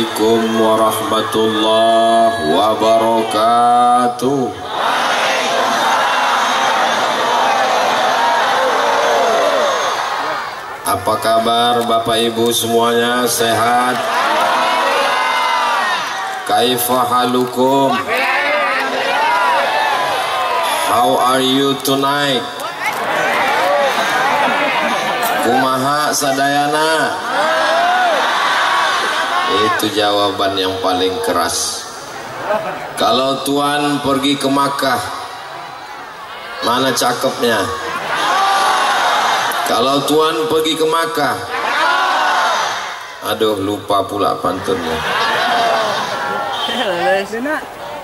Assalamualaikum warahmatullahi wabarakatuh. Apa kabar Bapak Ibu semuanya, sehat? Kaifa halukum? How are you tonight? Kumaha sadayana? Itu jawaban yang paling keras. Kalau Tuan pergi ke Makkah, mana cakepnya? Kalau Tuan pergi ke Makkah, aduh lupa pula pantunnya.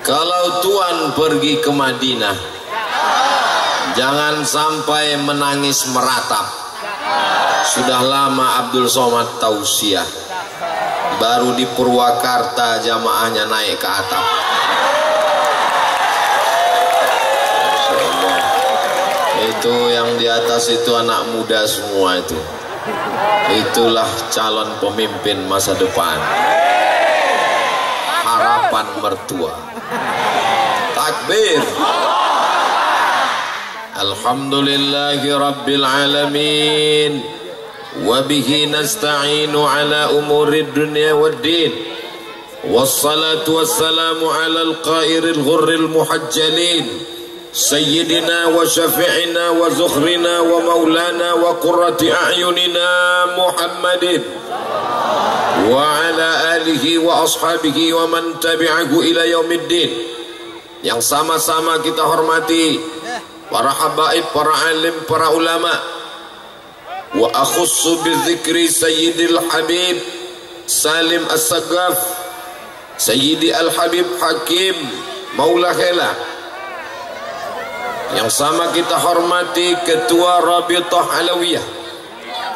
Kalau Tuan pergi ke Madinah, jangan sampai menangis meratap. Sudah lama Abdul Somad tausiah, baru di Purwakarta jamaahnya naik ke atap. Itu yang di atas itu anak muda semua itu. Itulah calon pemimpin masa depan, harapan mertua. Takbir. Alhamdulillahi rabbil alamin. Wabihi nasta'inu ala umurid dunya waddin. Wassalatu wassalamu ala al-qairil ghurril muhajjalin, sayyidina wa syafi'ina wa zukhrina wa maulana wa qurrati a'yunina Muhammadin wa ala alihi wa ashabihi wa man tabi'ahu ila yaumiddin. Yang sama-sama kita hormati para habaib, para alim, para ulama. Wa akhussu bizikri Sayyidil Habib Salim As-Sagaf, Sayyidi Al-Habib Hakim Maula Khela. Yang sama kita hormati Ketua Rabitah Alawiyah.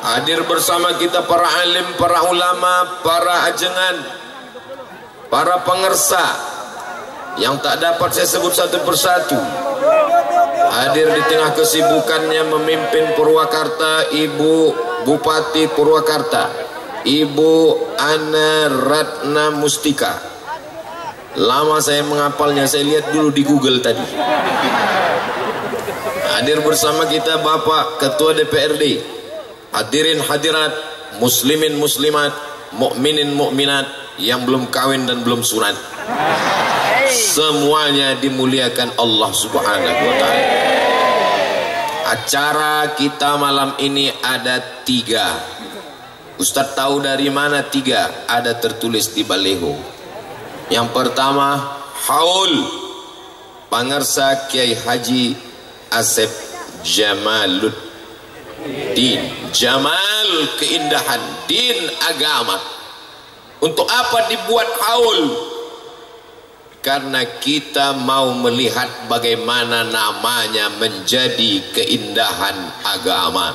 Hadir bersama kita para alim, para ulama, para ajengan, para pengersa yang tak dapat saya sebut satu persatu. Hadir di tengah kesibukannya memimpin Purwakarta, Ibu Bupati Purwakarta, Ibu Ana Ratna Mustika. Lama saya menghafalnya, saya lihat dulu di Google tadi. Hadir bersama kita Bapak Ketua DPRD. Hadirin hadirat, muslimin muslimat, mukminin mukminat yang belum kawin dan belum sunat, semuanya dimuliakan Allah Subhanahu wa ta'ala. Acara kita malam ini ada 3. Ustadz tahu dari mana 3? Ada tertulis di baleho. Yang pertama, haul Pangarsa Kiai Haji Asep Jamaluddin. Jamal, keindahan, din, agama. Untuk apa dibuat haul? Karena kita mau melihat bagaimana namanya menjadi keindahan agama.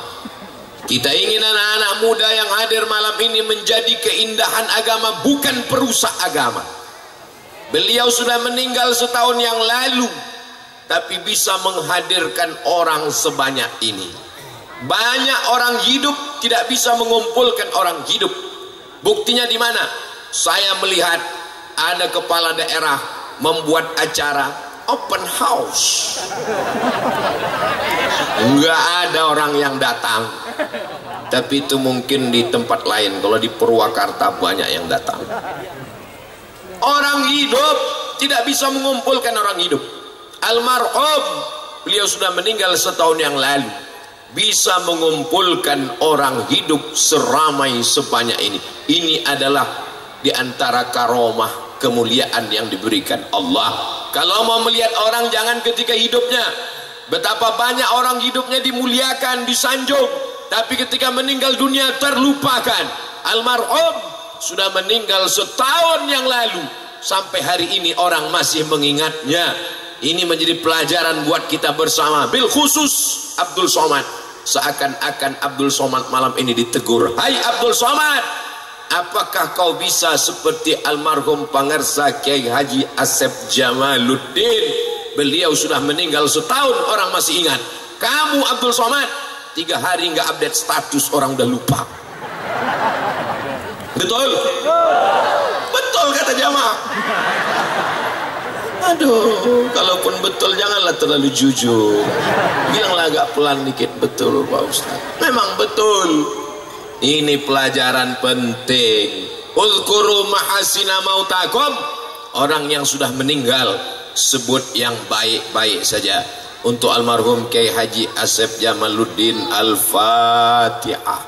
Kita ingin anak-anak muda yang hadir malam ini menjadi keindahan agama, bukan perusak agama. Beliau sudah meninggal setahun yang lalu, tapi bisa menghadirkan orang sebanyak ini. Banyak orang hidup tidak bisa mengumpulkan orang hidup. Buktinya di mana? Saya melihat ada kepala daerah membuat acara open house, enggak ada orang yang datang. Tapi itu mungkin di tempat lain. Kalau di Purwakarta banyak yang datang. Orang hidup tidak bisa mengumpulkan orang hidup. Almarhum, beliau sudah meninggal setahun yang lalu, bisa mengumpulkan orang hidup seramai sebanyak ini. Ini adalah di antara karomah, kemuliaan yang diberikan Allah. Kalau mau melihat orang, jangan ketika hidupnya. Betapa banyak orang hidupnya dimuliakan, disanjung, tapi ketika meninggal dunia terlupakan. Almarhum sudah meninggal setahun yang lalu, sampai hari ini orang masih mengingatnya. Ini menjadi pelajaran buat kita bersama, bil khusus Abdul Somad. Seakan-akan Abdul Somad malam ini ditegur, hai Abdul Somad, apakah kau bisa seperti almarhum Pangarsa Kiai Haji Asep Jamaluddin? Beliau sudah meninggal setahun, orang masih ingat. Kamu Abdul Somad 3 hari nggak update status, orang udah lupa. Betul? Betul. jamaah. Aduh, kalaupun betul janganlah terlalu jujur. Bilanglah agak pelan dikit. Betul Pak Ustaz. Memang betul. Ini pelajaran penting. Uzkuru mahasina mautakum. Orang yang sudah meninggal sebut yang baik-baik saja. Untuk almarhum Kiai Haji Asep Jamaluddin, Al-Fatihah.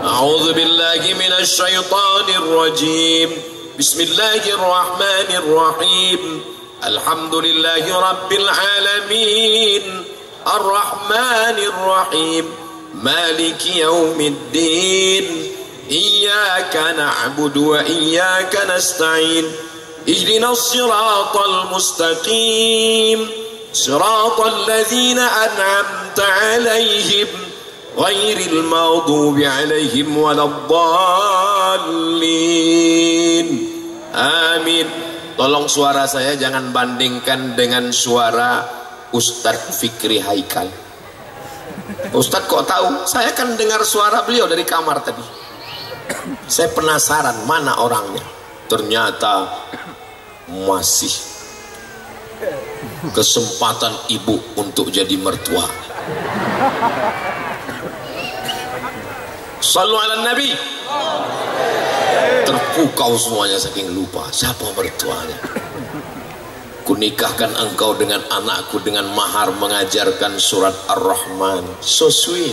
A'udzu billahi minasy syaithanir rajim. Bismillahirrahmanirrahim. Alhamdulillahi rabbil alamin. Ar-Rahmanir Rahim. Maliki yaumiddin. Iyyaka na'budu wa iyyaka nasta'in. Ihdinas siratal mustaqim. صراط الذين أنعمت عليهم غير المغضوب عليهم ولا الضالين. Amin. Tolong suara saya jangan bandingkan dengan suara Ustadz Fikri Haikal. Ustadz kok tahu? Saya kan dengar suara beliau dari kamar tadi. Saya penasaran mana orangnya. Ternyata masih kesempatan ibu untuk jadi mertua. Sallu ala Nabi. Terpukau semuanya saking lupa siapa mertuanya. Kunikahkan engkau dengan anakku dengan mahar mengajarkan surat Ar-Rahman. So sweet.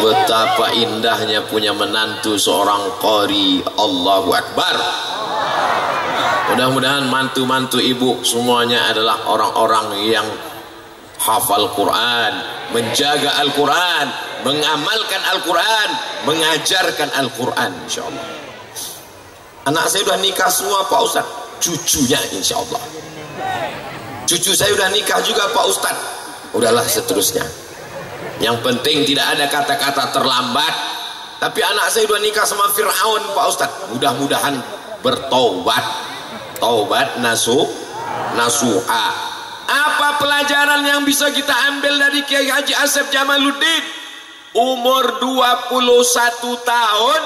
Betapa indahnya punya menantu seorang qari. Allahu Akbar. Mudah-mudahan mantu-mantu ibu semuanya adalah orang-orang yang hafal Quran, menjaga Al-Quran, mengamalkan Al-Quran, mengajarkan Al-Quran, insyaallah. Anak saya sudah nikah semua Pak Ustaz, cucunya insyaallah. Cucu saya sudah nikah juga Pak Ustaz. Udahlah seterusnya. Yang penting tidak ada kata-kata terlambat. Tapi anak saya sudah nikah sama Fir'aun Pak Ustaz. Mudah-mudahan bertaubat. Taubat nasuha. Apa pelajaran yang bisa kita ambil dari Kiai Haji Asep Jamaluddin? Umur 21 tahun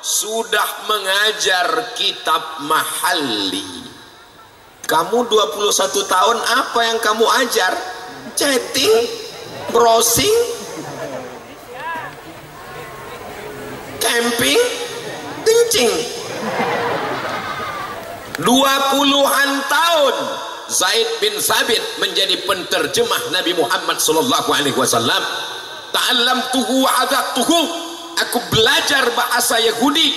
sudah mengajar kitab mahalli. Kamu 21 tahun apa yang kamu ajar? Chatting, browsing, camping, kencing. 20-an tahun Zaid bin Sabit menjadi penterjemah Nabi Muhammad sallallahu alaihi wasallam. Ta'allamtuhu wa hadaqtuhu. Aku belajar bahasa Yahudi,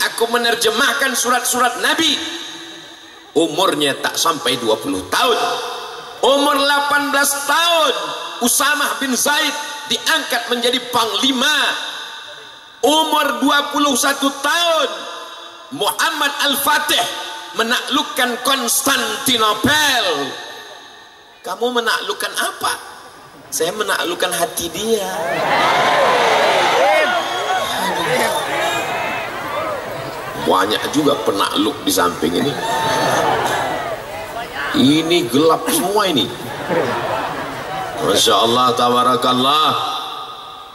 aku menerjemahkan surat-surat Nabi. Umurnya tak sampai 20 tahun. Umur 18 tahun Usamah bin Zaid diangkat menjadi panglima. Umur 21 tahun Muhammad Al-Fatih menaklukkan Konstantinopel. Kamu menaklukkan apa? Saya menaklukkan hati dia. Banyak juga penakluk di samping ini. Ini gelap semua ini. Masya Allah, tabarakallah.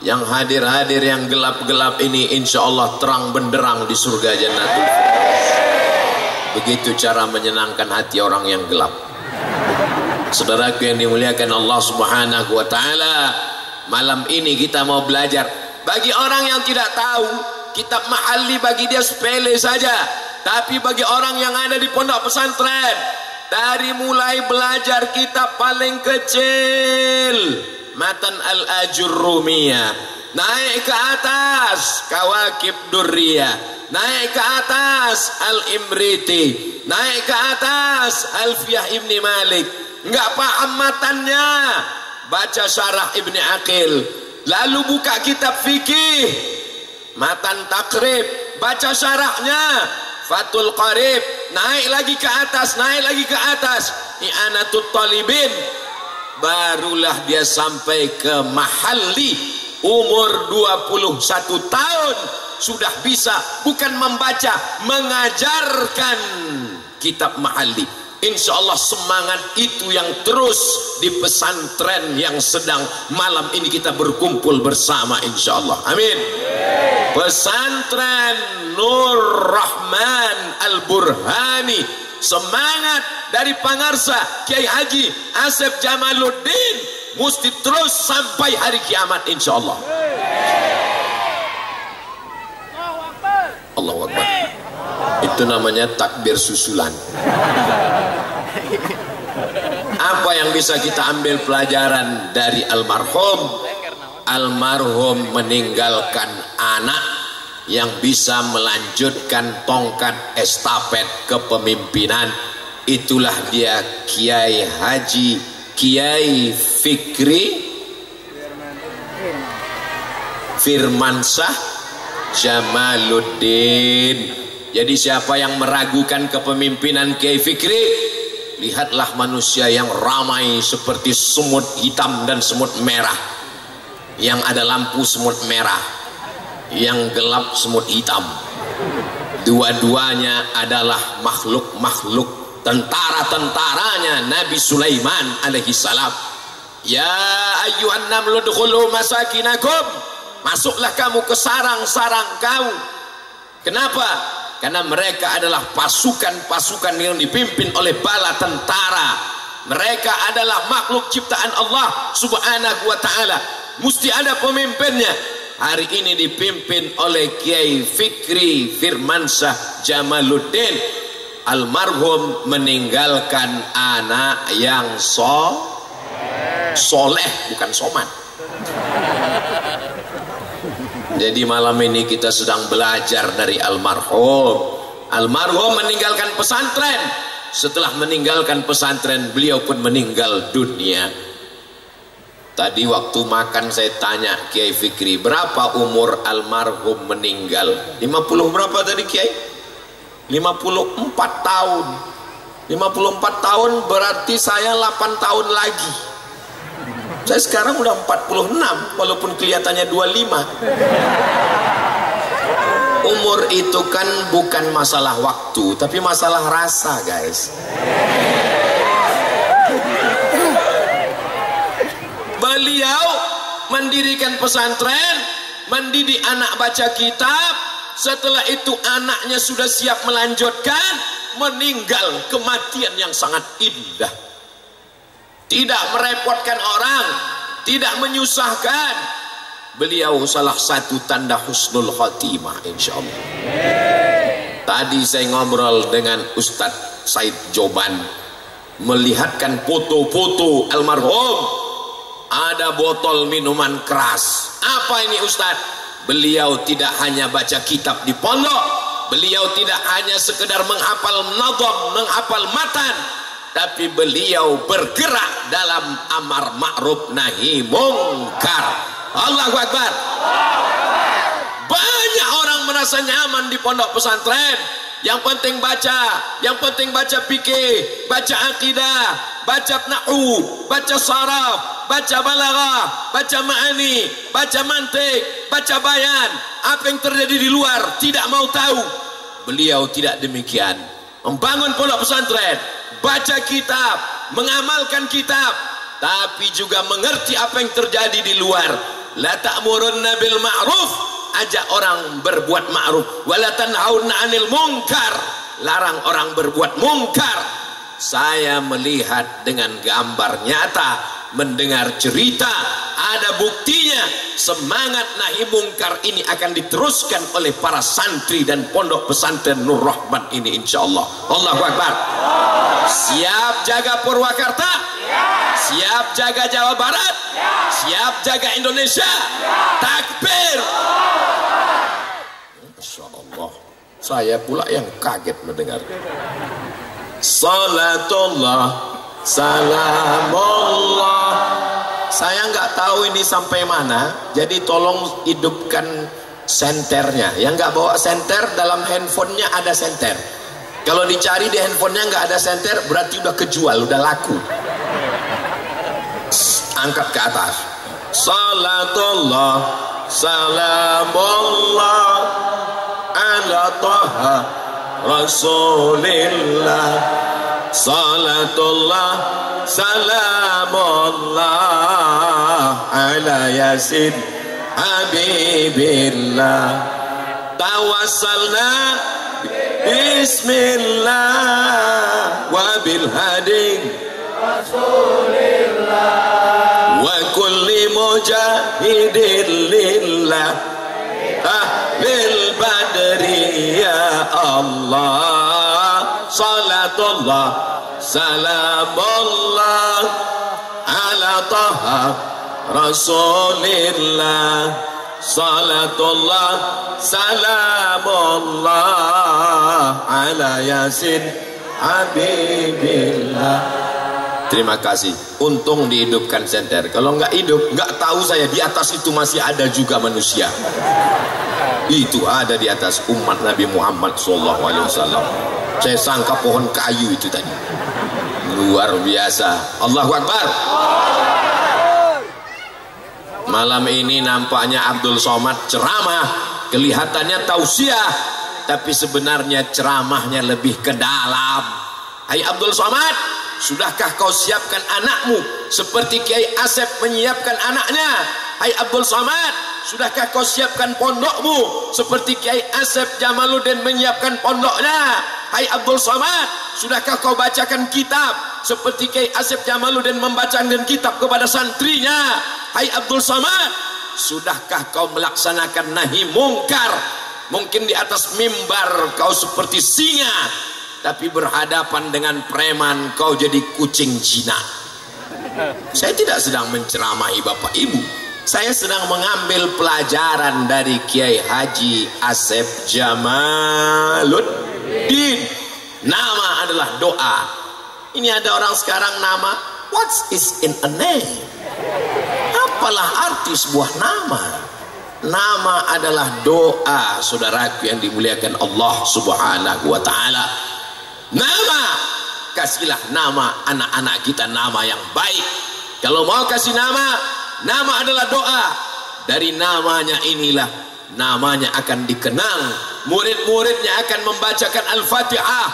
Yang hadir-hadir yang gelap-gelap ini insya Allah terang benderang di surga Jannatul Firdaus. Begitu cara menyenangkan hati orang yang gelap. Saudaraku yang dimuliakan Allah Subhanahu wa taala, malam ini kita mau belajar. Bagi orang yang tidak tahu, kitab mahalli bagi dia sepele saja. Tapi bagi orang yang ada di pondok pesantren, dari mulai belajar kitab paling kecil, Matan Al-Ajurrumiyah, naik ke atas Kawakib Durriyah, naik ke atas Al-Imriti, naik ke atas Alfiyah Ibni Malik. Enggak paham matannya, baca syarah Ibni Aqil. Lalu buka kitab fikih, Matan Takrib, baca syarahnya Fathul Qarib, naik lagi ke atas, naik lagi ke atas I'anatul Talibin. Barulah dia sampai ke mahalli. Umur 21 tahun sudah bisa bukan membaca, mengajarkan kitab mahalli. Insya Allah semangat itu yang terus di pesantren yang sedang malam ini kita berkumpul bersama, insya Allah. Amin. Pesantren Nur Rahman Al-Burhani, semangat dari Pangarsa Kiai Haji Asep Jamaluddin mesti terus sampai hari kiamat, insya Allah. Allahu Akbar. Itu namanya takbir susulan. Apa yang bisa kita ambil pelajaran dari almarhum? Almarhum meninggalkan anak yang bisa melanjutkan tongkat estafet kepemimpinan. Itulah dia Kiai Haji Kiai Fikri Firmansyah Jamaluddin. Jadi siapa yang meragukan kepemimpinan Kiai Fikri, lihatlah manusia yang ramai seperti semut hitam dan semut merah. Yang ada lampu semut merah, yang gelap semut hitam. Dua-duanya adalah makhluk-makhluk tentara-tentaranya Nabi Sulaiman alaihi salam. Ya ayyuhan namlu udkhulu masakinakum, masuklah kamu ke sarang-sarang kamu. Kenapa? Karena mereka adalah pasukan-pasukan yang dipimpin oleh bala tentara. Mereka adalah makhluk ciptaan Allah subhanahu wa ta'ala. Mesti ada pemimpinnya. Hari ini dipimpin oleh Kiai Fikri Firmansyah Jamaluddin. Almarhum meninggalkan anak yang soleh, bukan soman. Jadi malam ini kita sedang belajar dari almarhum. Almarhum meninggalkan pesantren. Setelah meninggalkan pesantren, beliau pun meninggal dunia. Tadi waktu makan saya tanya Kiai Fikri, berapa umur almarhum meninggal? 50 berapa tadi Kiai? 54 tahun. 54 tahun berarti saya 8 tahun lagi. Saya sekarang udah 46 walaupun kelihatannya 25. Umur itu kan bukan masalah waktu, tapi masalah rasa, guys. Beliau mendirikan pesantren, mendidik anak baca kitab. Setelah itu anaknya sudah siap melanjutkan, meninggal kematian yang sangat indah. Tidak merepotkan orang, tidak menyusahkan. Beliau salah satu tanda husnul khotimah, insya Allah. Tadi saya ngobrol dengan Ustadz Said Joban, melihatkan foto-foto almarhum. Ada botol minuman keras. Apa ini Ustadz? Beliau tidak hanya baca kitab di pondok, beliau tidak hanya sekedar menghafal nadham, menghafal matan, tapi beliau bergerak dalam amar ma'ruf nahi mungkar. Allahu Akbar. Banyak orang merasa nyaman di pondok pesantren. Yang penting baca fikih, baca akidah, baca nahwu, baca saraf, baca balaghah, baca ma'ani, baca mantik, baca bayan. Apa yang terjadi di luar tidak mau tahu. Beliau tidak demikian. Membangun pondok pesantren, baca kitab, mengamalkan kitab, tapi juga mengerti apa yang terjadi di luar. La ta'murunna bil ma'ruf, ajak orang berbuat ma'ruf, wala tanhauna 'anil munkar, larang orang berbuat mungkar. Saya melihat dengan gambar nyata, mendengar cerita, ada buktinya. Semangat nahi mungkar ini akan diteruskan oleh para santri dan pondok pesantren Nur Rahman ini, insyaallah. Allahu Akbar. Siap jaga Purwakarta? Siap jaga Jawa Barat? Siap jaga Indonesia? Takbir. Masya Allah, saya pula yang kaget mendengar. Salatullah, salamullah. Saya nggak tahu ini sampai mana, jadi tolong hidupkan senternya. Yang nggak bawa senter, dalam handphonenya ada senter. Kalau dicari di handphonenya nggak ada senter, berarti udah kejual, udah laku. Angkat ke atas. Salatullah, salamullah ala Taha Rasulillah salatullah salamullah ala yasin habibillah tawassalna bismillah wa bil hadi rasulillah wa kulli mujahidin lillah bil badri ya Allah salatullah salamullah ala taha rasulillah salatullah salamullah ala yasin habibillah. Terima kasih. Untung dihidupkan senter. Kalau nggak hidup, nggak tahu saya di atas itu masih ada juga manusia. Itu ada di atas umat Nabi Muhammad SAW. Saya sangka pohon kayu itu tadi. Luar biasa. Allahu Akbar. Malam ini nampaknya Abdul Somad ceramah, kelihatannya tausiah, tapi sebenarnya ceramahnya lebih ke dalam. Hai Abdul Somad, sudahkah kau siapkan anakmu seperti Kiai Asep menyiapkan anaknya? Hai Abdul Somad, sudahkah kau siapkan pondokmu seperti Kiai Asep Jamaluddin menyiapkan pondoknya? Hai Abdul Somad, sudahkah kau bacakan kitab seperti Kiai Asep Jamaluddin membacakan kitab kepada santrinya? Hai Abdul Somad, sudahkah kau melaksanakan nahi mungkar? Mungkin di atas mimbar kau seperti singa, tapi berhadapan dengan preman kau jadi kucing jinak. Saya tidak sedang menceramahi Bapak Ibu, saya sedang mengambil pelajaran dari Kiai Haji Asep Jamaluddin. Nama adalah doa. Ini ada orang sekarang nama, what is in a name? Apalah arti sebuah nama? Nama adalah doa, saudaraku yang dimuliakan Allah Subhanahu wa ta'ala. Nama, kasihlah nama anak-anak kita nama yang baik. Kalau mau kasih nama, nama adalah doa. Dari namanya inilah namanya akan dikenang. Murid-muridnya akan membacakan Al-Fatihah.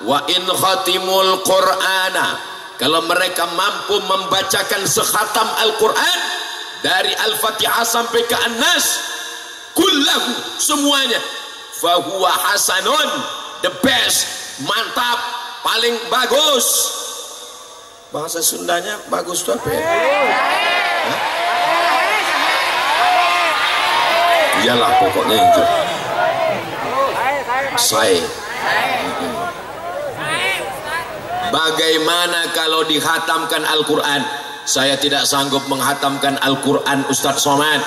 Wa in khatimul Qur'ana, kalau mereka mampu membacakan sekhatam Al-Quran dari Al-Fatihah sampai ke An-Nas kullahu, semuanya, fahuwa hasanun, the best, mantap, paling bagus. Bahasa Sundanya bagus itu apa ya? Iyalah pokoknya itu. Saya. Bagaimana kalau dikhatamkan Al-Quran? Saya tidak sanggup menghatamkan Al-Quran, Ustadz Somad.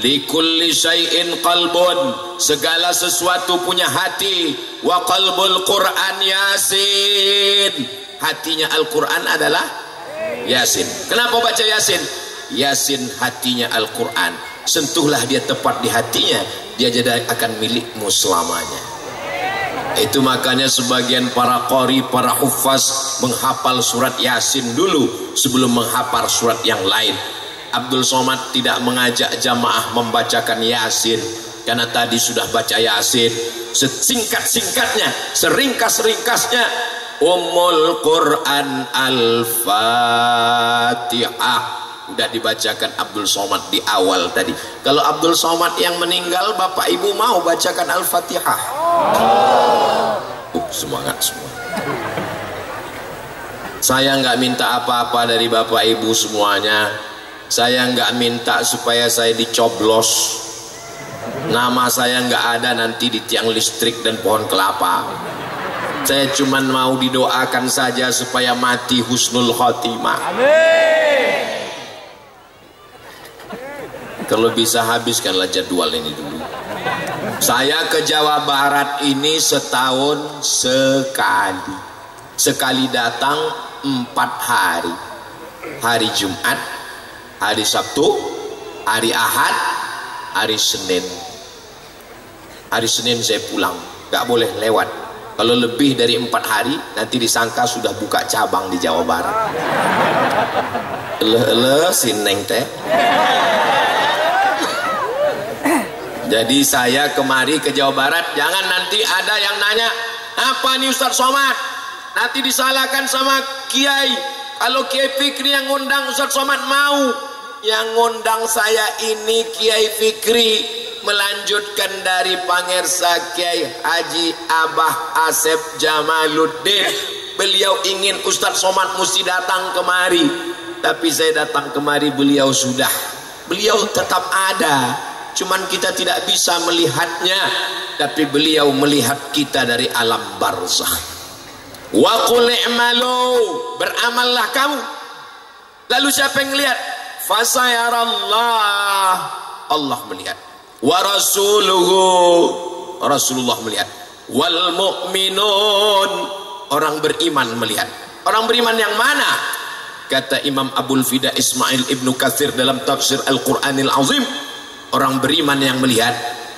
Likulli syai'in qalbun, segala sesuatu punya hati. Wa qalbul Quran Yasin, hatinya Al-Quran adalah Yasin. Kenapa baca Yasin? Yasin hatinya Al-Quran. Sentuhlah dia tepat di hatinya, dia jadi akan milikmu selamanya. Itu makanya sebagian para qori, para hufaz menghafal surat Yasin dulu sebelum menghafal surat yang lain. Abdul Somad tidak mengajak jamaah membacakan Yasin karena tadi sudah baca Yasin. Sesingkat-singkatnya, seringkas-ringkasnya, Ummul Quran Al-Fatihah udah dibacakan Abdul Somad di awal tadi. Kalau Abdul Somad yang meninggal, Bapak Ibu mau bacakan Al-Fatihah? Semangat semua. Saya nggak minta apa-apa dari Bapak Ibu semuanya. Saya nggak minta supaya saya dicoblos. Nama saya nggak ada nanti di tiang listrik dan pohon kelapa. Saya cuma mau didoakan saja supaya mati husnul khotimah. Amin. Kalau bisa habiskanlah jadwal ini dulu. Saya ke Jawa Barat ini setahun sekali. Sekali datang 4 hari. Hari Jumat, hari Sabtu, hari Ahad, hari Senin. Hari Senin saya pulang, gak boleh lewat. Kalau lebih dari 4 hari, nanti disangka sudah buka cabang di Jawa Barat. Si Neng teh. Jadi saya kemari ke Jawa Barat, jangan nanti ada yang nanya, apa nih Ustadz Somad? nanti disalahkan sama kiai. Kalau Kiai Fikri yang ngundang Ustaz Somad mau, yang ngundang saya ini Kiai Fikri, melanjutkan dari Pangersa Kiai Haji Abah Asep Jamaluddin. Beliau ingin Ustaz Somad mesti datang kemari, tapi saya datang kemari beliau sudah. Beliau tetap ada, cuman kita tidak bisa melihatnya, tapi beliau melihat kita dari alam barzakh. Wa qul i'malu, beramallah kamu. Lalu siapa yang melihat? Fasayarallah, Allah melihat. Wa rasuluhu, Rasulullah melihat. Wal mu'minun, orang beriman melihat. Orang beriman yang mana? Kata Imam Abul Fida Ismail Ibnu Katsir dalam tafsir Al-Qur'anil Azim, orang beriman yang melihat,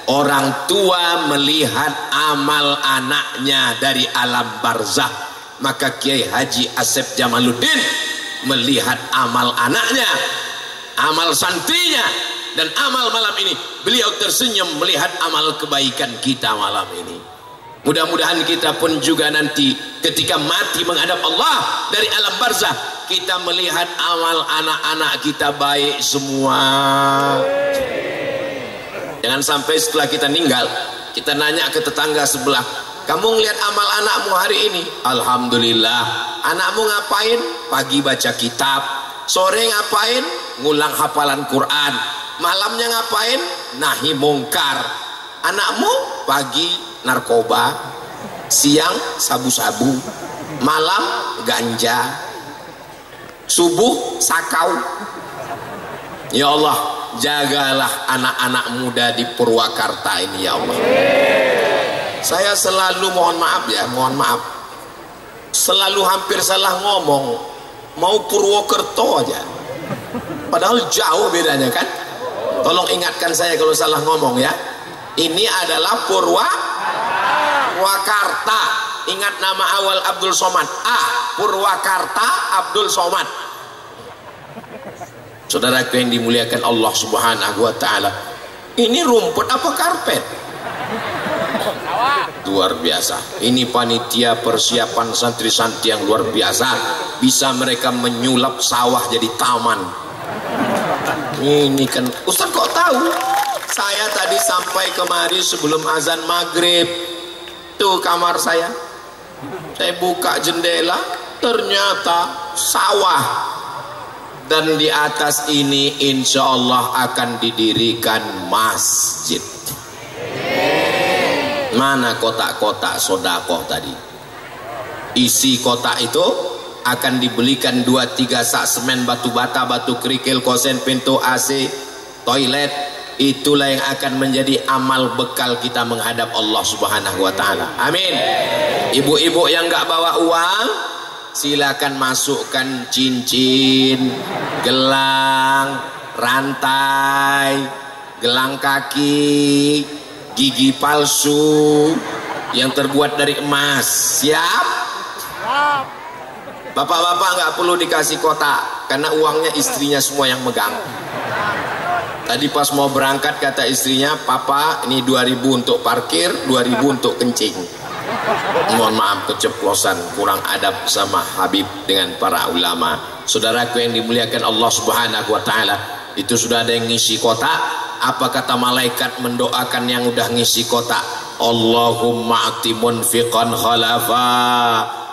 orang tua melihat amal anaknya dari alam barzakh. Maka Kiai Haji Asep Jamaluddin melihat amal anaknya, amal santrinya, dan amal malam ini. Beliau tersenyum melihat amal kebaikan kita malam ini. Mudah-mudahan kita pun juga nanti ketika mati menghadap Allah dari alam barzakh, kita melihat amal anak-anak kita baik semua. Jangan sampai setelah kita meninggal, kita nanya ke tetangga sebelah, kamu ngelihat amal anakmu hari ini? Alhamdulillah. Anakmu ngapain? Pagi baca kitab, sore ngapain? Ngulang hafalan Quran, malamnya ngapain? Nahi mungkar. Anakmu pagi narkoba, siang sabu-sabu, malam ganja, subuh sakau. Ya Allah, jagalah anak-anak muda di Purwakarta ini ya Allah. Saya selalu mohon maaf ya, mohon maaf, selalu hampir salah ngomong. Mau Purwokerto aja, padahal jauh bedanya kan. Tolong ingatkan saya kalau salah ngomong ya. Ini adalah Purwakarta. Ingat nama awal Abdul Somad, Purwakarta Abdul Somad. Saudaraku yang dimuliakan Allah Subhanahu wa taala, ini rumput apa karpet? Luar biasa. Ini panitia persiapan santri-santri yang luar biasa. Bisa mereka menyulap sawah jadi taman. Ini kan Ustaz kok tahu? Saya tadi sampai kemari sebelum azan maghrib. Tuh kamar saya. Saya buka jendela, ternyata sawah. Dan di atas ini insya Allah akan didirikan masjid. Mana kotak-kotak sodakoh tadi? Isi kotak itu akan dibelikan 2-3 sak semen, batu bata, batu kerikil, kosen, pintu, AC, toilet. Itulah yang akan menjadi amal bekal kita menghadap Allah Subhanahu wa taala. Amin. Ibu-ibu yang nggak bawa uang, silakan masukkan cincin, gelang, rantai, gelang kaki, gigi palsu yang terbuat dari emas. Siap? Bapak-bapak nggak perlu dikasih kotak karena uangnya istrinya semua yang megang. Tadi pas mau berangkat kata istrinya, papa ini 2000 untuk parkir, 2000 untuk kencing. Mohon maaf keceplosan, kurang adab sama Habib dengan para ulama. Saudaraku yang dimuliakan Allah Subhanahu wa taala, itu sudah ada yang ngisi kotak. Apa kata malaikat mendoakan yang udah ngisi kotak? Allahumma ati munfiqan khalafa.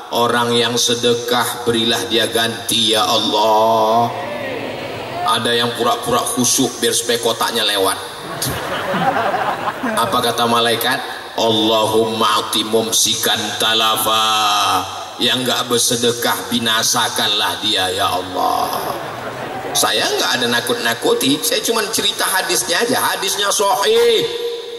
Orang yang sedekah berilah dia ganti ya Allah. Ada yang pura-pura khusyuk biar supaya kotaknya lewat. Apa kata malaikat? Allahumma ati mumsikan talafa. Yang enggak bersedekah binasakanlah dia ya Allah. Saya enggak ada nakut-nakuti, saya cuma cerita hadisnya aja. Hadisnya sahih,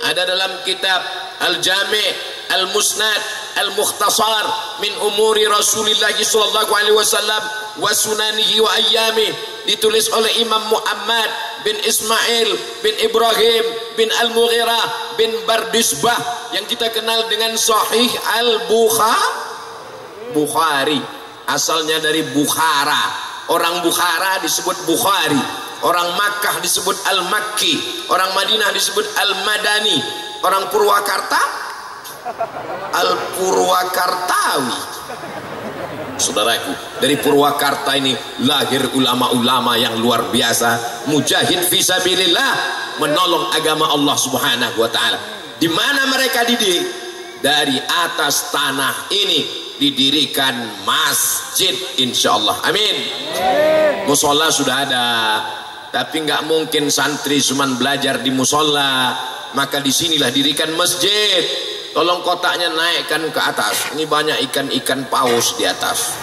ada dalam kitab Al-Jami' Al-Musnad Al-Mukhtasar min umuri Rasulillah sallallahu alaihi wasallam wa sunanihi wa ayyami, ditulis oleh Imam Muhammad bin Ismail bin Ibrahim bin Al-Mughirah bin Bardisbah yang kita kenal dengan Sahih Al-Bukhari. Asalnya dari Bukhara. Orang Bukhara disebut Bukhari, orang Makkah disebut Al-Makki, orang Madinah disebut Al-Madani, orang Purwakarta Al-Purwakartawi. Saudaraku, dari Purwakarta ini lahir ulama-ulama yang luar biasa, mujahid fisabilillah, menolong agama Allah Subhanahu wa taala. Di mana mereka didik? Dari atas tanah ini didirikan masjid, insyaallah. Amin. Musola sudah ada, tapi nggak mungkin santri cuma belajar di musola, maka disinilah dirikan masjid. Tolong kotaknya naikkan ke atas. Ini banyak ikan-ikan paus di atas.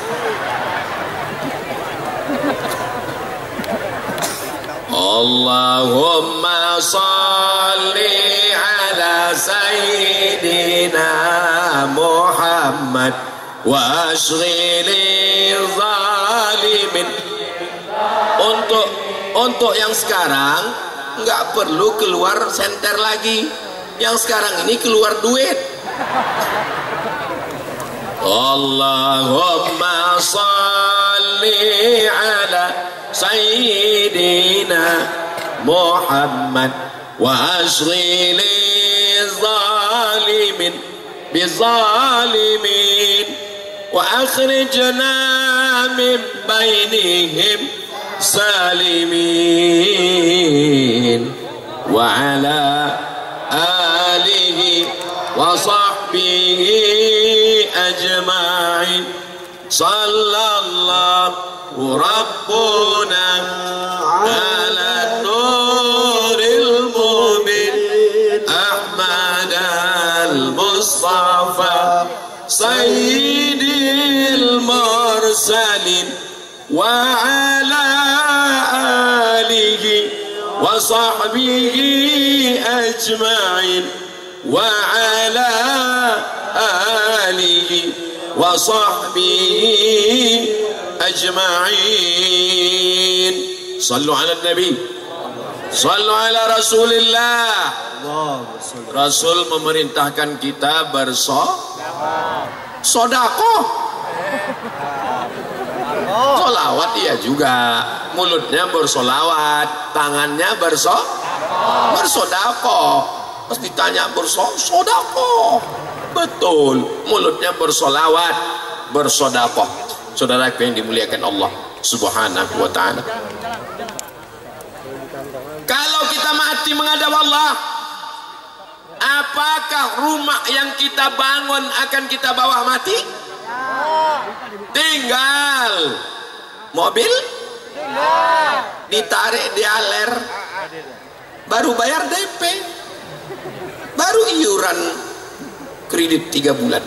Allahumma salli ala sayyidina Muhammad wa ashghili zalimin. Untuk yang sekarang nggak perlu keluar senter lagi. Yang sekarang ini keluar duit. Allahumma salli ala sayyidina Muhammad wa ashghili zalimin bizalimin wa akhrijna min bainihim salimin wa ala alihi wa sahbihi ajma'in. Sallallahu rabbuna ala nuril mubin Ahmad al-Mustafa sayyidil mursalin wa ala alihi wa sahbihi ajma'in wa ala alihi wa sahbihi ajma'in. Sallu ala nabi, sallu ala rasulillah. Rasul memerintahkan kita bersodakoh. Solawat iya juga, mulutnya bersolawat, tangannya bersodakoh. Pas ditanya bersodakoh, betul, mulutnya bersolawat, bersodakoh. Saudaraku yang dimuliakan Allah Subhanahu wa ta'ala, kalau kita mati menghadap Allah, apakah rumah yang kita bangun akan kita bawa mati? Tinggal. Mobil ditarik di aler, baru bayar DP, baru iuran kredit 3 bulan.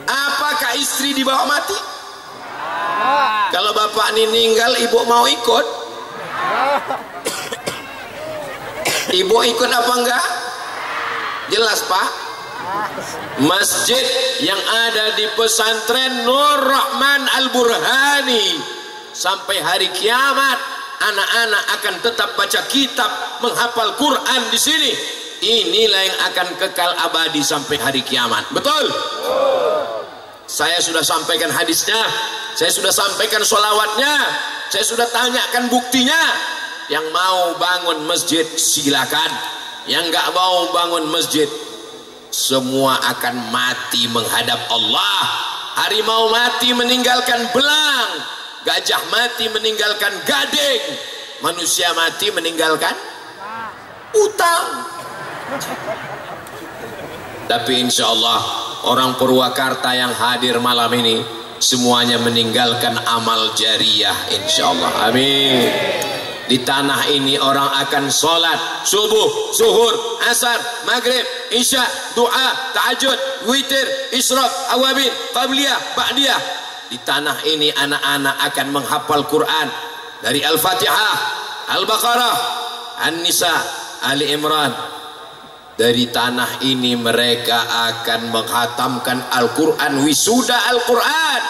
Apakah istri dibawa mati? Kalau bapak ini meninggal, ibu mau ikut? Ibu ikut apa enggak? Jelas pak. Masjid yang ada di pesantren Nur Rahman Al-Burhani, sampai hari kiamat anak-anak akan tetap baca kitab, menghafal Quran di sini. Inilah yang akan kekal abadi sampai hari kiamat. Betul? Saya sudah sampaikan hadisnya, saya sudah sampaikan sholawatnya, saya sudah tanyakan buktinya. Yang mau bangun masjid silakan, yang nggak mau bangun masjid semua akan mati menghadap Allah. Harimau mati meninggalkan belang, gajah mati meninggalkan gading, manusia mati meninggalkan utang. Tapi insya Allah orang Purwakarta yang hadir malam ini semuanya meninggalkan amal jariah, insya Allah. Amin. Di tanah ini orang akan sholat subuh, zuhur, asar, maghrib, isya, doa, tahajud, witir, isyraq, awabin, qabliyah, ba'diyah. Di tanah ini anak-anak akan menghafal Quran dari Al-Fatihah, Al-Baqarah, An-Nisa, Ali Imran. Dari tanah ini mereka akan menghatamkan Al-Quran, wisuda Al-Quran.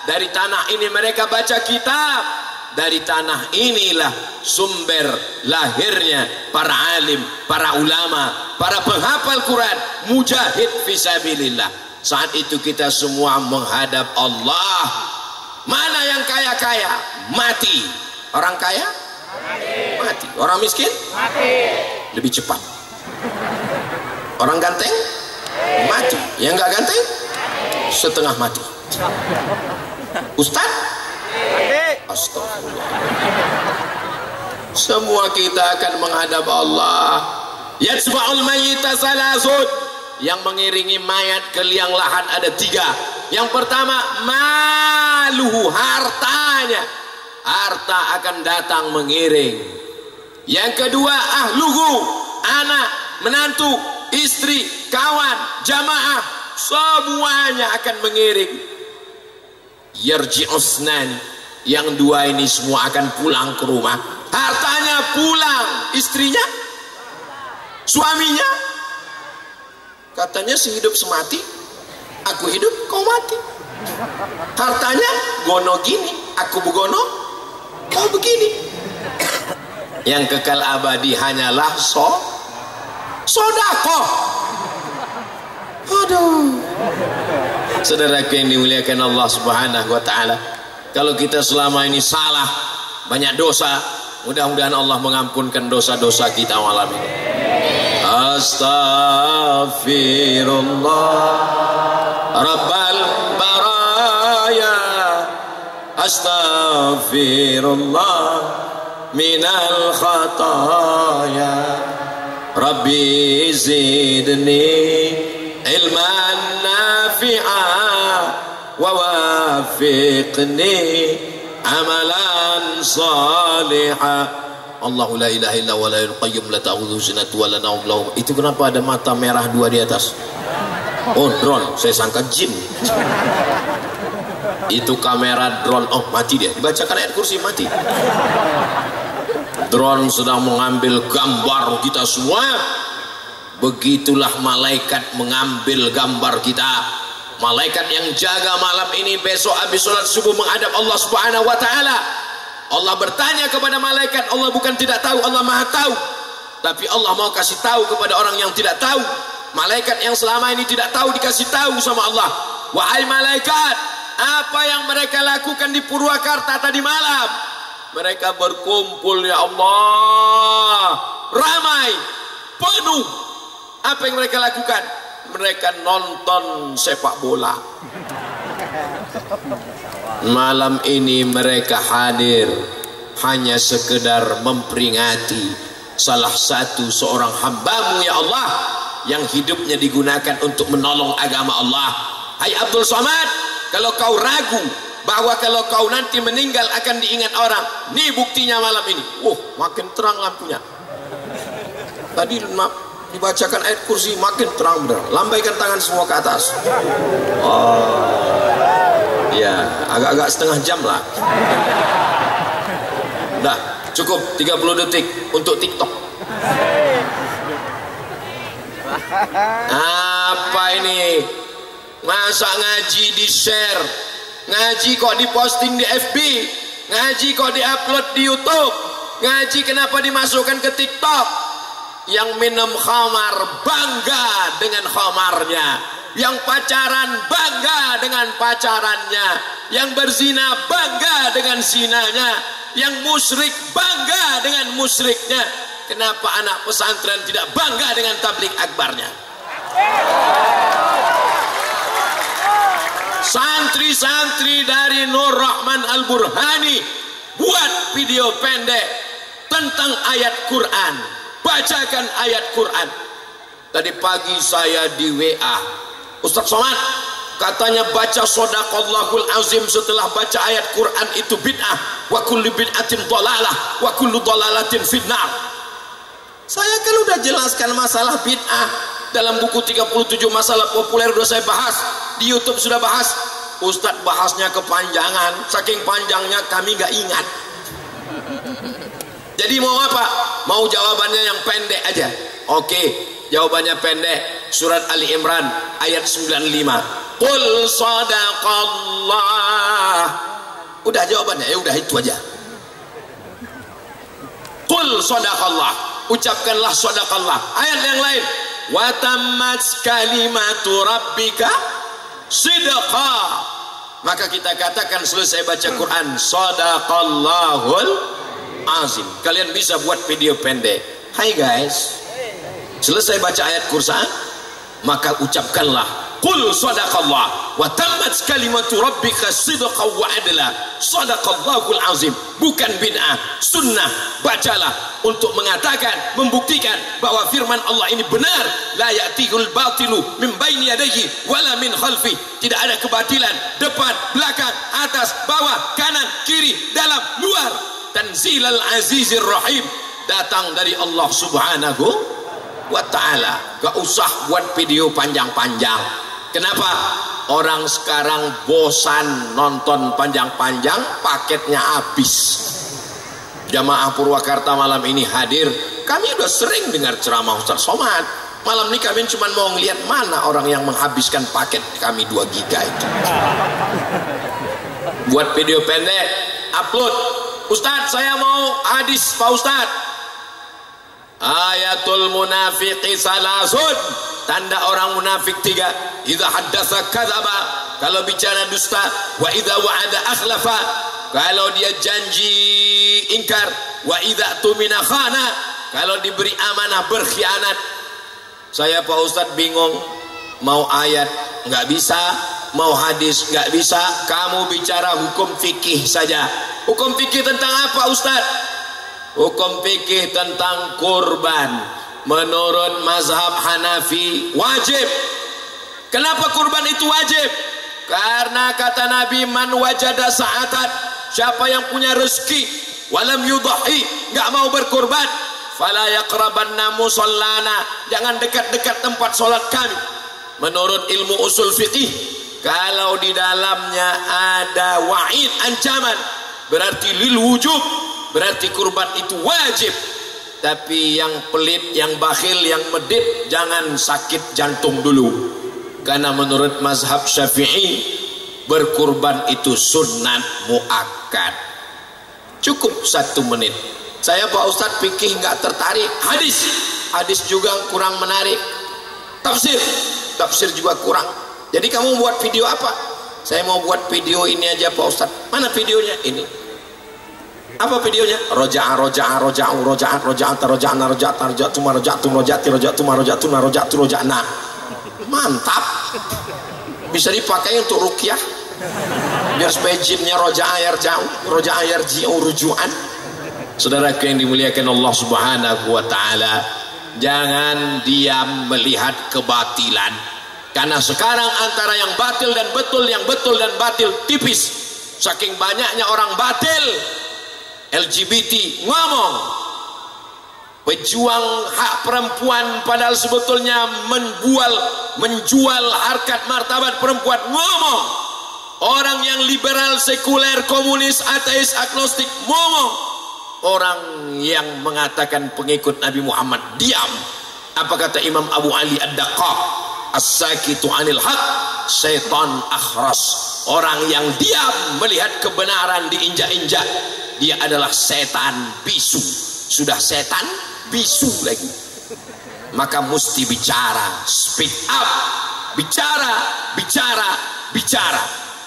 Dari tanah ini mereka baca kitab. Dari tanah inilah sumber lahirnya para alim, para ulama, para penghafal Quran, mujahid fisabilillah. Saat itu kita semua menghadap Allah. Mana yang kaya-kaya? Mati. Orang kaya? Mati. Orang miskin? Mati. Lebih cepat. Orang ganteng? Mati. Yang nggak ganteng? setengah mati. Ustaz? Astagfirullah. Semua kita akan menghadap Allah. Yatsba'ul mayyita salasun. Yang mengiringi mayat ke liang lahat ada 3. Yang pertama, maluhu, hartanya. Harta akan datang mengiring. Yang kedua, ahluhu, anak, menantu, istri, kawan, jamaah, semuanya akan mengiring. Yarji'usnan, yang 2 ini semua akan pulang ke rumah. Hartanya pulang, istrinya, suaminya. Katanya sehidup semati, aku hidup, kau mati. Hartanya gono gini, aku begono, kau begini. Yang kekal abadi hanyalah sodakoh. Aduh. Saudaraku yang dimuliakan Allah Subhanahu wa taala, kalau kita selama ini salah, banyak dosa, mudah-mudahan Allah mengampunkan dosa-dosa kita malam ini. Astaghfirullah Rabbal baraya, astaghfirullah minal khataya, Rabbi zidni ilman nafi'a wa wafiqni amalan salihah. Allahu la ilaha illa wa la qayyum la ta'udhu sinatu wa la naum lahu. Itu kenapa ada mata merah 2 di atas? Oh, drone, saya sangka jin. Itu kamera drone. Oh, mati dia. Dibacakan ayat kursi, mati. Drone sedang mengambil gambar kita semua. Begitulah malaikat mengambil gambar kita. Malaikat yang jaga malam ini besok habis sholat subuh menghadap Allah Subhanahu wa taala. Allah bertanya kepada malaikat. Allah bukan tidak tahu, Allah maha tahu. Tapi Allah mau kasih tahu kepada orang yang tidak tahu. Malaikat yang selama ini tidak tahu dikasih tahu sama Allah. Wahai malaikat, apa yang mereka lakukan di Purwakarta tadi malam? Mereka berkumpul, ya Allah, ramai, penuh. Apa yang mereka lakukan? Mereka nonton sepak bola. Malam ini mereka hadir hanya sekedar memperingati salah satu seorang hambamu, ya Allah, yang hidupnya digunakan untuk menolong agama Allah. Hai Abdul Somad, kalau kau ragu bahwa kalau kau nanti meninggal akan diingat orang, nih buktinya malam ini. Makin terang lampunya. Tadi dibacakan ayat kursi, makin terang benar. Lambaikan tangan semua ke atas. Ya, agak-agak setengah jam lah. Dah, cukup 30 detik untuk TikTok. Apa ini? Masa ngaji di share, ngaji kok diposting di FB, ngaji kok diupload di YouTube, ngaji kenapa dimasukkan ke TikTok? Yang minum khamar bangga dengan khamarnya, yang pacaran bangga dengan pacarannya, yang berzina bangga dengan zinanya, yang musyrik bangga dengan musyriknya. Kenapa anak pesantren tidak bangga dengan tablik akbarnya? Santri-santri dari Nur Rahman Al-Burhani buat video pendek tentang ayat Quran, bacakan ayat Quran. Tadi pagi saya di WA, Ustaz Somad katanya baca Shadaqallahul Azim setelah baca ayat Quran itu bid'ah, wa kullu bid'atin dhalalah wa kullu dhalalatin finnar. Saya kan udah jelaskan masalah bid'ah dalam buku 37 masalah populer, udah saya bahas di YouTube, sudah bahas. Ustadz bahasnya kepanjangan, saking panjangnya kami gak ingat. Jadi mau apa? Mau jawabannya yang pendek aja. Oke, jawabannya pendek. Surat Ali Imran ayat 95. Qul sadaqallah. Udah jawabannya, ya udah itu aja. Qul sadaqallah, ucapkanlah sadaqallah. Ayat yang lain, wa tammat kalimatu rabbika sidqa. Maka kita katakan selesai baca Quran, sadaqallahul azim. Kalian bisa buat video pendek. Hai guys, selesai baca ayat Quran, maka ucapkanlah qul sadaqallah wa tammat kalimatu rabbika sidqan wa adla sadaqallahul azim. Bukan bid'ah, sunnah. Bacalah untuk mengatakan, membuktikan bahwa firman Allah ini benar. La ya'tihul batilu min baini yadayhi wala min khalfi. Tidak ada kebatilan depan, belakang, atas, bawah, kanan, kiri, dalam, luar. Tanzilal azizir rahim, datang dari Allah subhanahu wa ta'ala. Gak usah buat video panjang-panjang. Kenapa? Orang sekarang bosan nonton panjang-panjang, paketnya habis. Jamaah Purwakarta malam ini hadir. Kami udah sering dengar ceramah Ustaz Somad. Malam ini kami cuma mau ngeliat mana orang yang menghabiskan paket kami 2 giga itu. Buat video pendek, upload. Ustaz, saya mau hadis Pak Ustaz. Ayatul munafiqi salasun, tanda orang munafik 3. Idza haddatsa kadzaba, kalau bicara dusta. Wa idza wa'ada akhlafa, kalau dia janji ingkar. Wa idza tumina khana, kalau diberi amanah berkhianat. Saya Pak Ustadz bingung, mau ayat nggak bisa, mau hadis nggak bisa. Kamu bicara hukum fikih saja. Hukum fikih tentang apa Ustadz? Hukum fikih tentang kurban. Menurut mazhab Hanafi wajib. Kenapa kurban itu wajib? Karena kata Nabi, man wajada sa'atan, siapa yang punya rezeki walam yudhi, nggak mau berkurban, fala yaqrabanna musallana, jangan dekat-dekat tempat sholat kami. Menurut ilmu usul fikih, kalau di dalamnya ada wa'id, ancaman, berarti lil wujub, berarti kurban itu wajib. Tapi yang pelit, yang bakhil, yang medit, jangan sakit jantung dulu. Karena menurut mazhab Syafi'i, berkurban itu sunnat muakkad. Cukup 1 menit. Saya Pak Ustadz fikih nggak tertarik. Hadis juga kurang menarik. Tafsir juga kurang. Jadi kamu buat video apa? Saya mau buat video ini aja Pak Ustadz. Mana videonya? Ini. Apa videonya? Nah, mantap. Bisa dipakai untuk ruqyah. Biar supaya jinnya yarji'u rujuan. Saudaraku yang dimuliakan Allah Subhanahu wa taala, jangan diam melihat kebatilan. Karena sekarang antara yang batil dan betul, yang betul dan batil tipis. Saking banyaknya orang batil, LGBT ngomong pejuang hak perempuan, padahal sebetulnya menjual harkat martabat perempuan, ngomong. Orang yang liberal, sekuler, komunis, ateis, agnostik, ngomong. Orang yang mengatakan pengikut Nabi Muhammad diam. Apa kata Imam Abu Ali Ad-Daqqaq? As-sakitu anil haq syaitan akhras. Orang yang diam melihat kebenaran diinjak-injak, dia adalah setan bisu. Sudah setan bisu lagi. Maka mesti bicara, speak up, bicara.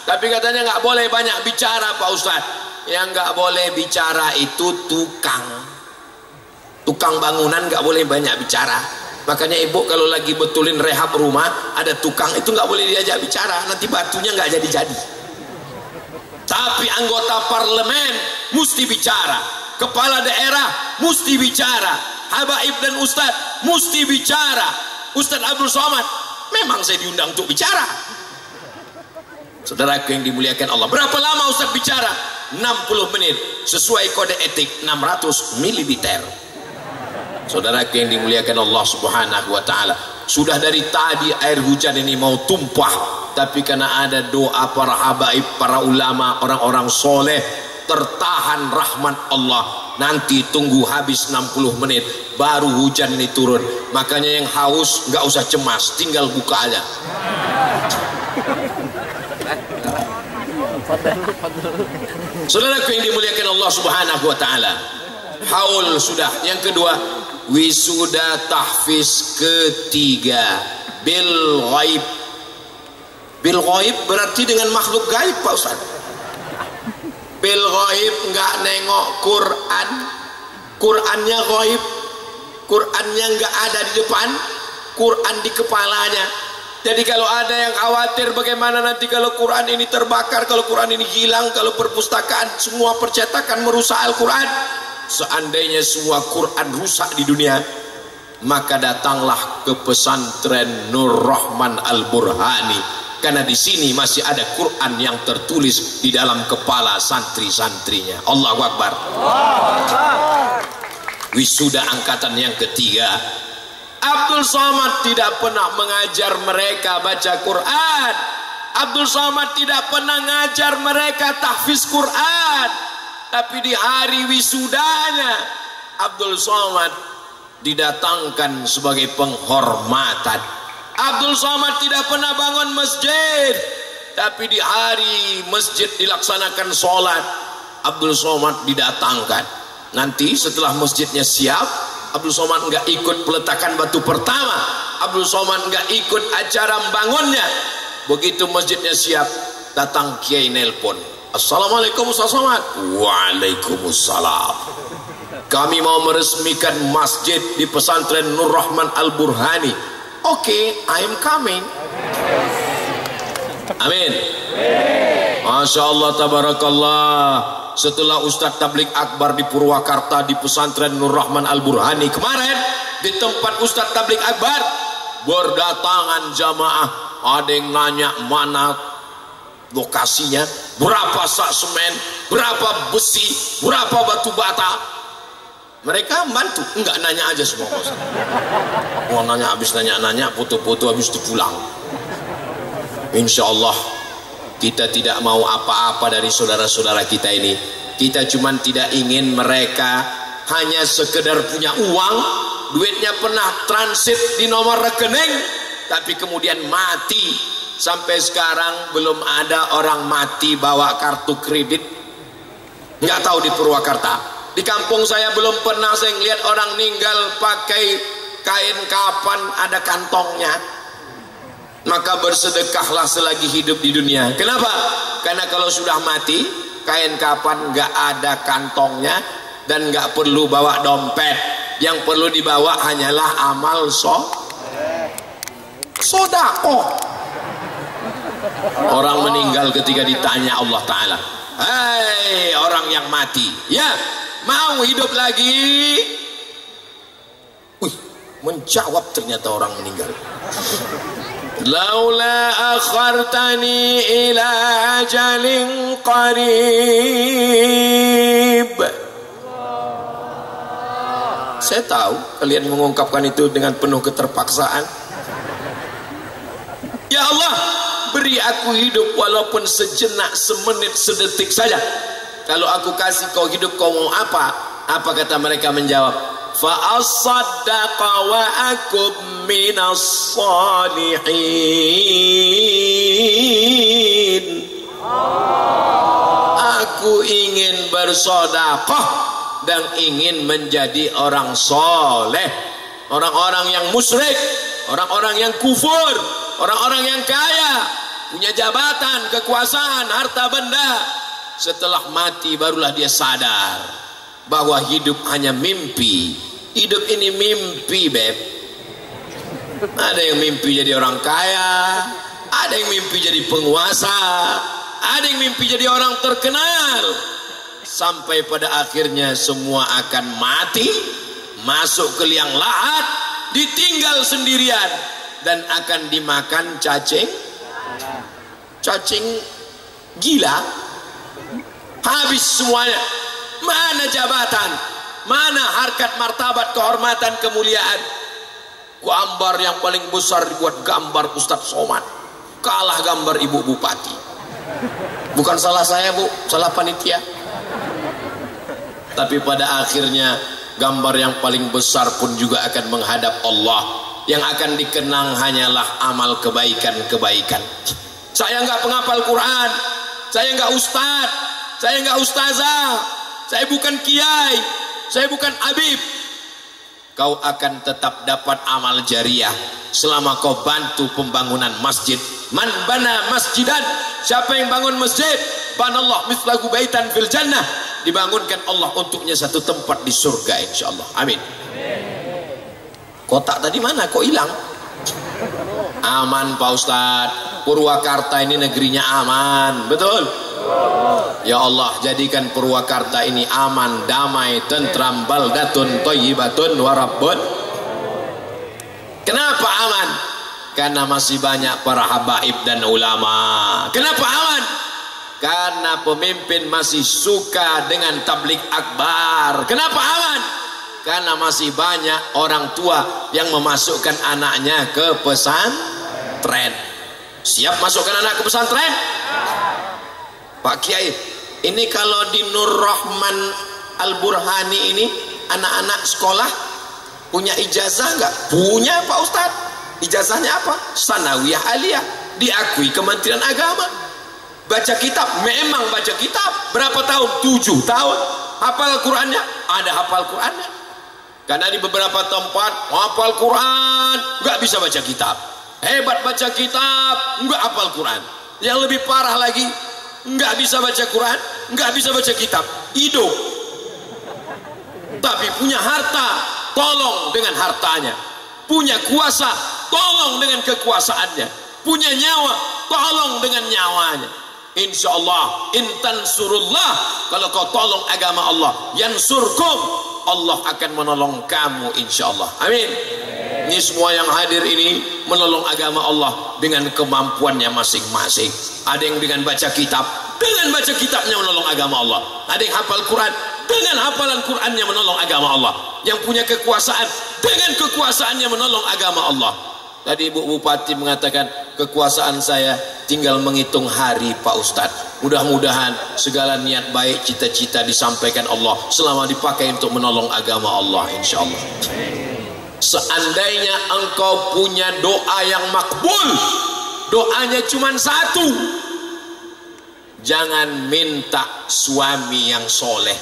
Tapi katanya nggak boleh banyak bicara Pak Ustadz. Yang nggak boleh bicara itu tukang bangunan, nggak boleh banyak bicara. Makanya ibu kalau lagi betulin rehab rumah, ada tukang itu nggak boleh diajak bicara, nanti batunya nggak jadi. Tapi anggota parlemen mesti bicara, kepala daerah mesti bicara, habaib dan ustadz mesti bicara. Ustadz Abdul Somad memang saya diundang untuk bicara. Saudaraku yang dimuliakan Allah, berapa lama Ustadz bicara? 60 menit sesuai kode etik 600 ml. Saudaraku yang dimuliakan Allah Subhanahu wa taala, sudah dari tadi air hujan ini mau tumpah, tapi karena ada doa para habaib, para ulama, orang-orang soleh, tertahan rahmat Allah. Nanti tunggu habis 60 menit baru hujan ini turun. Makanya yang haus nggak usah cemas, tinggal buka aja. Saudaraku yang dimuliakan Allah Subhanahu wa taala, haul sudah. Yang kedua, wisuda tahfiz ketiga bil ghaib. Bil ghaib berarti dengan makhluk gaib Pak Ustaz. Bil ghaib enggak nengok Quran, Qurannya ghaib, Qurannya enggak ada di depan, Quran di kepalanya. Jadi kalau ada yang khawatir bagaimana nanti kalau Quran ini terbakar, kalau Quran ini hilang, kalau perpustakaan semua percetakan merusak Al-Quran, seandainya semua Quran rusak di dunia, maka datanglah ke pesantren Nur Rahman Al-Burhani, karena di sini masih ada Quran yang tertulis di dalam kepala santri-santrinya. Allahu Akbar. Wisuda angkatan yang ketiga, Abdul Somad tidak pernah mengajar mereka baca Quran. Abdul Somad tidak pernah mengajar mereka tahfiz Quran. Tapi di hari wisudanya, Abdul Somad didatangkan sebagai penghormatan. Abdul Somad tidak pernah bangun masjid, tapi di hari masjid dilaksanakan sholat, Abdul Somad didatangkan. Nanti setelah masjidnya siap, Abdul Somad nggak ikut peletakan batu pertama, Abdul Somad nggak ikut acara membangunnya. Begitu masjidnya siap, datang kiai nelpon, assalamualaikum Ustaz Somad. Waalaikumsalam. Kami mau meresmikan masjid di pesantren Nur Rahman Al-Burhani. Oke, I am coming. Amin. Masya Allah, tabarakallah. Setelah Ustadz Tablik Akbar di Purwakarta di pesantren Nur Rahman Al-Burhani kemarin, di tempat Ustadz Tablik Akbar berdatangan jamaah. Ada yang nanya mana lokasinya, berapa sak semen, berapa besi, berapa batu bata. Mereka bantu, enggak nanya aja semua. Oh, nanya habis nanya foto-foto habis itu pulang. Insya Allah kita tidak mau apa-apa dari saudara-saudara kita ini. Kita cuma tidak ingin mereka hanya sekedar punya uang, duitnya pernah transit di nomor rekening, tapi kemudian mati. Sampai sekarang belum ada orang mati bawa kartu kredit. Nggak tahu di Purwakarta. Di kampung saya belum pernah saya lihat orang meninggal pakai kain kapan ada kantongnya. Maka bersedekahlah selagi hidup di dunia. Kenapa? Karena kalau sudah mati, kain kapan nggak ada kantongnya dan nggak perlu bawa dompet. Yang perlu dibawa hanyalah amal sodako. Orang meninggal ketika ditanya Allah Ta'ala, hei orang yang mati, ya mau hidup lagi? Menjawab ternyata orang meninggal, laula akhartani ila ajalin qarib. Saya tahu kalian mengungkapkan itu dengan penuh keterpaksaan. Ya Allah, beri aku hidup walaupun sejenak, semenit, sedetik saja. Kalau aku kasih kau hidup, kau mau apa? Apa kata mereka menjawab? Fa asaddaqa wa akum minas salihin. Aku ingin bersedekah dan ingin menjadi orang soleh. Orang-orang yang musyrik, orang-orang yang kufur, orang-orang yang kaya, punya jabatan, kekuasaan, harta benda, setelah mati barulah dia sadar bahwa hidup hanya mimpi. Hidup ini mimpi, beb. Ada yang mimpi jadi orang kaya, ada yang mimpi jadi penguasa, ada yang mimpi jadi orang terkenal. Sampai pada akhirnya semua akan mati, masuk ke liang lahat, ditinggal sendirian, dan akan dimakan cacing gila. Habis semuanya. Mana jabatan, mana harkat, martabat, kehormatan, kemuliaan. Gambar yang paling besar dibuat gambar Ustadz Somad, kalah gambar Ibu Bupati. Bukan salah saya, Bu, salah panitia. Tapi pada akhirnya gambar yang paling besar pun juga akan menghadap Allah. Yang akan dikenang hanyalah amal kebaikan-kebaikan. Saya nggak penghafal Quran, saya nggak ustad, saya nggak ustazah, saya bukan kiai, saya bukan habib. Kau akan tetap dapat amal jariah selama kau bantu pembangunan masjid. Man bana masjidan, siapa yang bangun masjid, banallah mislahu baitan fil jannah, dibangunkan Allah untuknya satu tempat di surga, insyaallah. Amin. Kotak tadi mana kok hilang? Aman Pak Ustadz. Purwakarta ini negerinya aman, betul? Ya Allah, jadikan Purwakarta ini aman, damai, tentram, baldatun, thayyibatun, warabbun. Kenapa aman? Karena masih banyak para habaib dan ulama. Kenapa aman? Karena pemimpin masih suka dengan tablik akbar. Kenapa aman? Karena masih banyak orang tua yang memasukkan anaknya ke pesantren. Siap masukkan anak ke pesantren? Pak Kiai, ini kalau di Nur Rahman Al-Burhani ini anak-anak sekolah punya ijazah nggak? Punya Pak Ustadz. Ijazahnya apa? Sanawiyah Aliyah, diakui Kementerian Agama. Baca kitab, memang baca kitab. Berapa tahun? 7 tahun. Hafal Qurannya? Ada hafal Qurannya. Karena di beberapa tempat hafal Quran nggak bisa baca kitab. Hebat baca kitab, nggak hafal Quran. Yang lebih parah lagi, nggak bisa baca Quran, nggak bisa baca kitab, hidup tapi punya harta, tolong dengan hartanya. Punya kuasa, tolong dengan kekuasaannya. Punya nyawa, tolong dengan nyawanya. Insya Allah, intan surullah, kalau kau tolong agama Allah, yansurkum, Allah akan menolong kamu insya Allah. Amin. Ini semua yang hadir ini menolong agama Allah dengan kemampuannya masing-masing. Ada yang dengan baca kitab, dengan baca kitabnya menolong agama Allah. Ada yang hafal Quran, dengan hafalan Qurannya menolong agama Allah. Yang punya kekuasaan, dengan kekuasaannya menolong agama Allah. Tadi Ibu Bupati mengatakan, kekuasaan saya tinggal menghitung hari Pak Ustadz. Mudah-mudahan segala niat baik, cita-cita disampaikan Allah selama dipakai untuk menolong agama Allah insya Allah. Seandainya engkau punya doa yang makbul, doanya cuma satu, jangan minta suami yang soleh.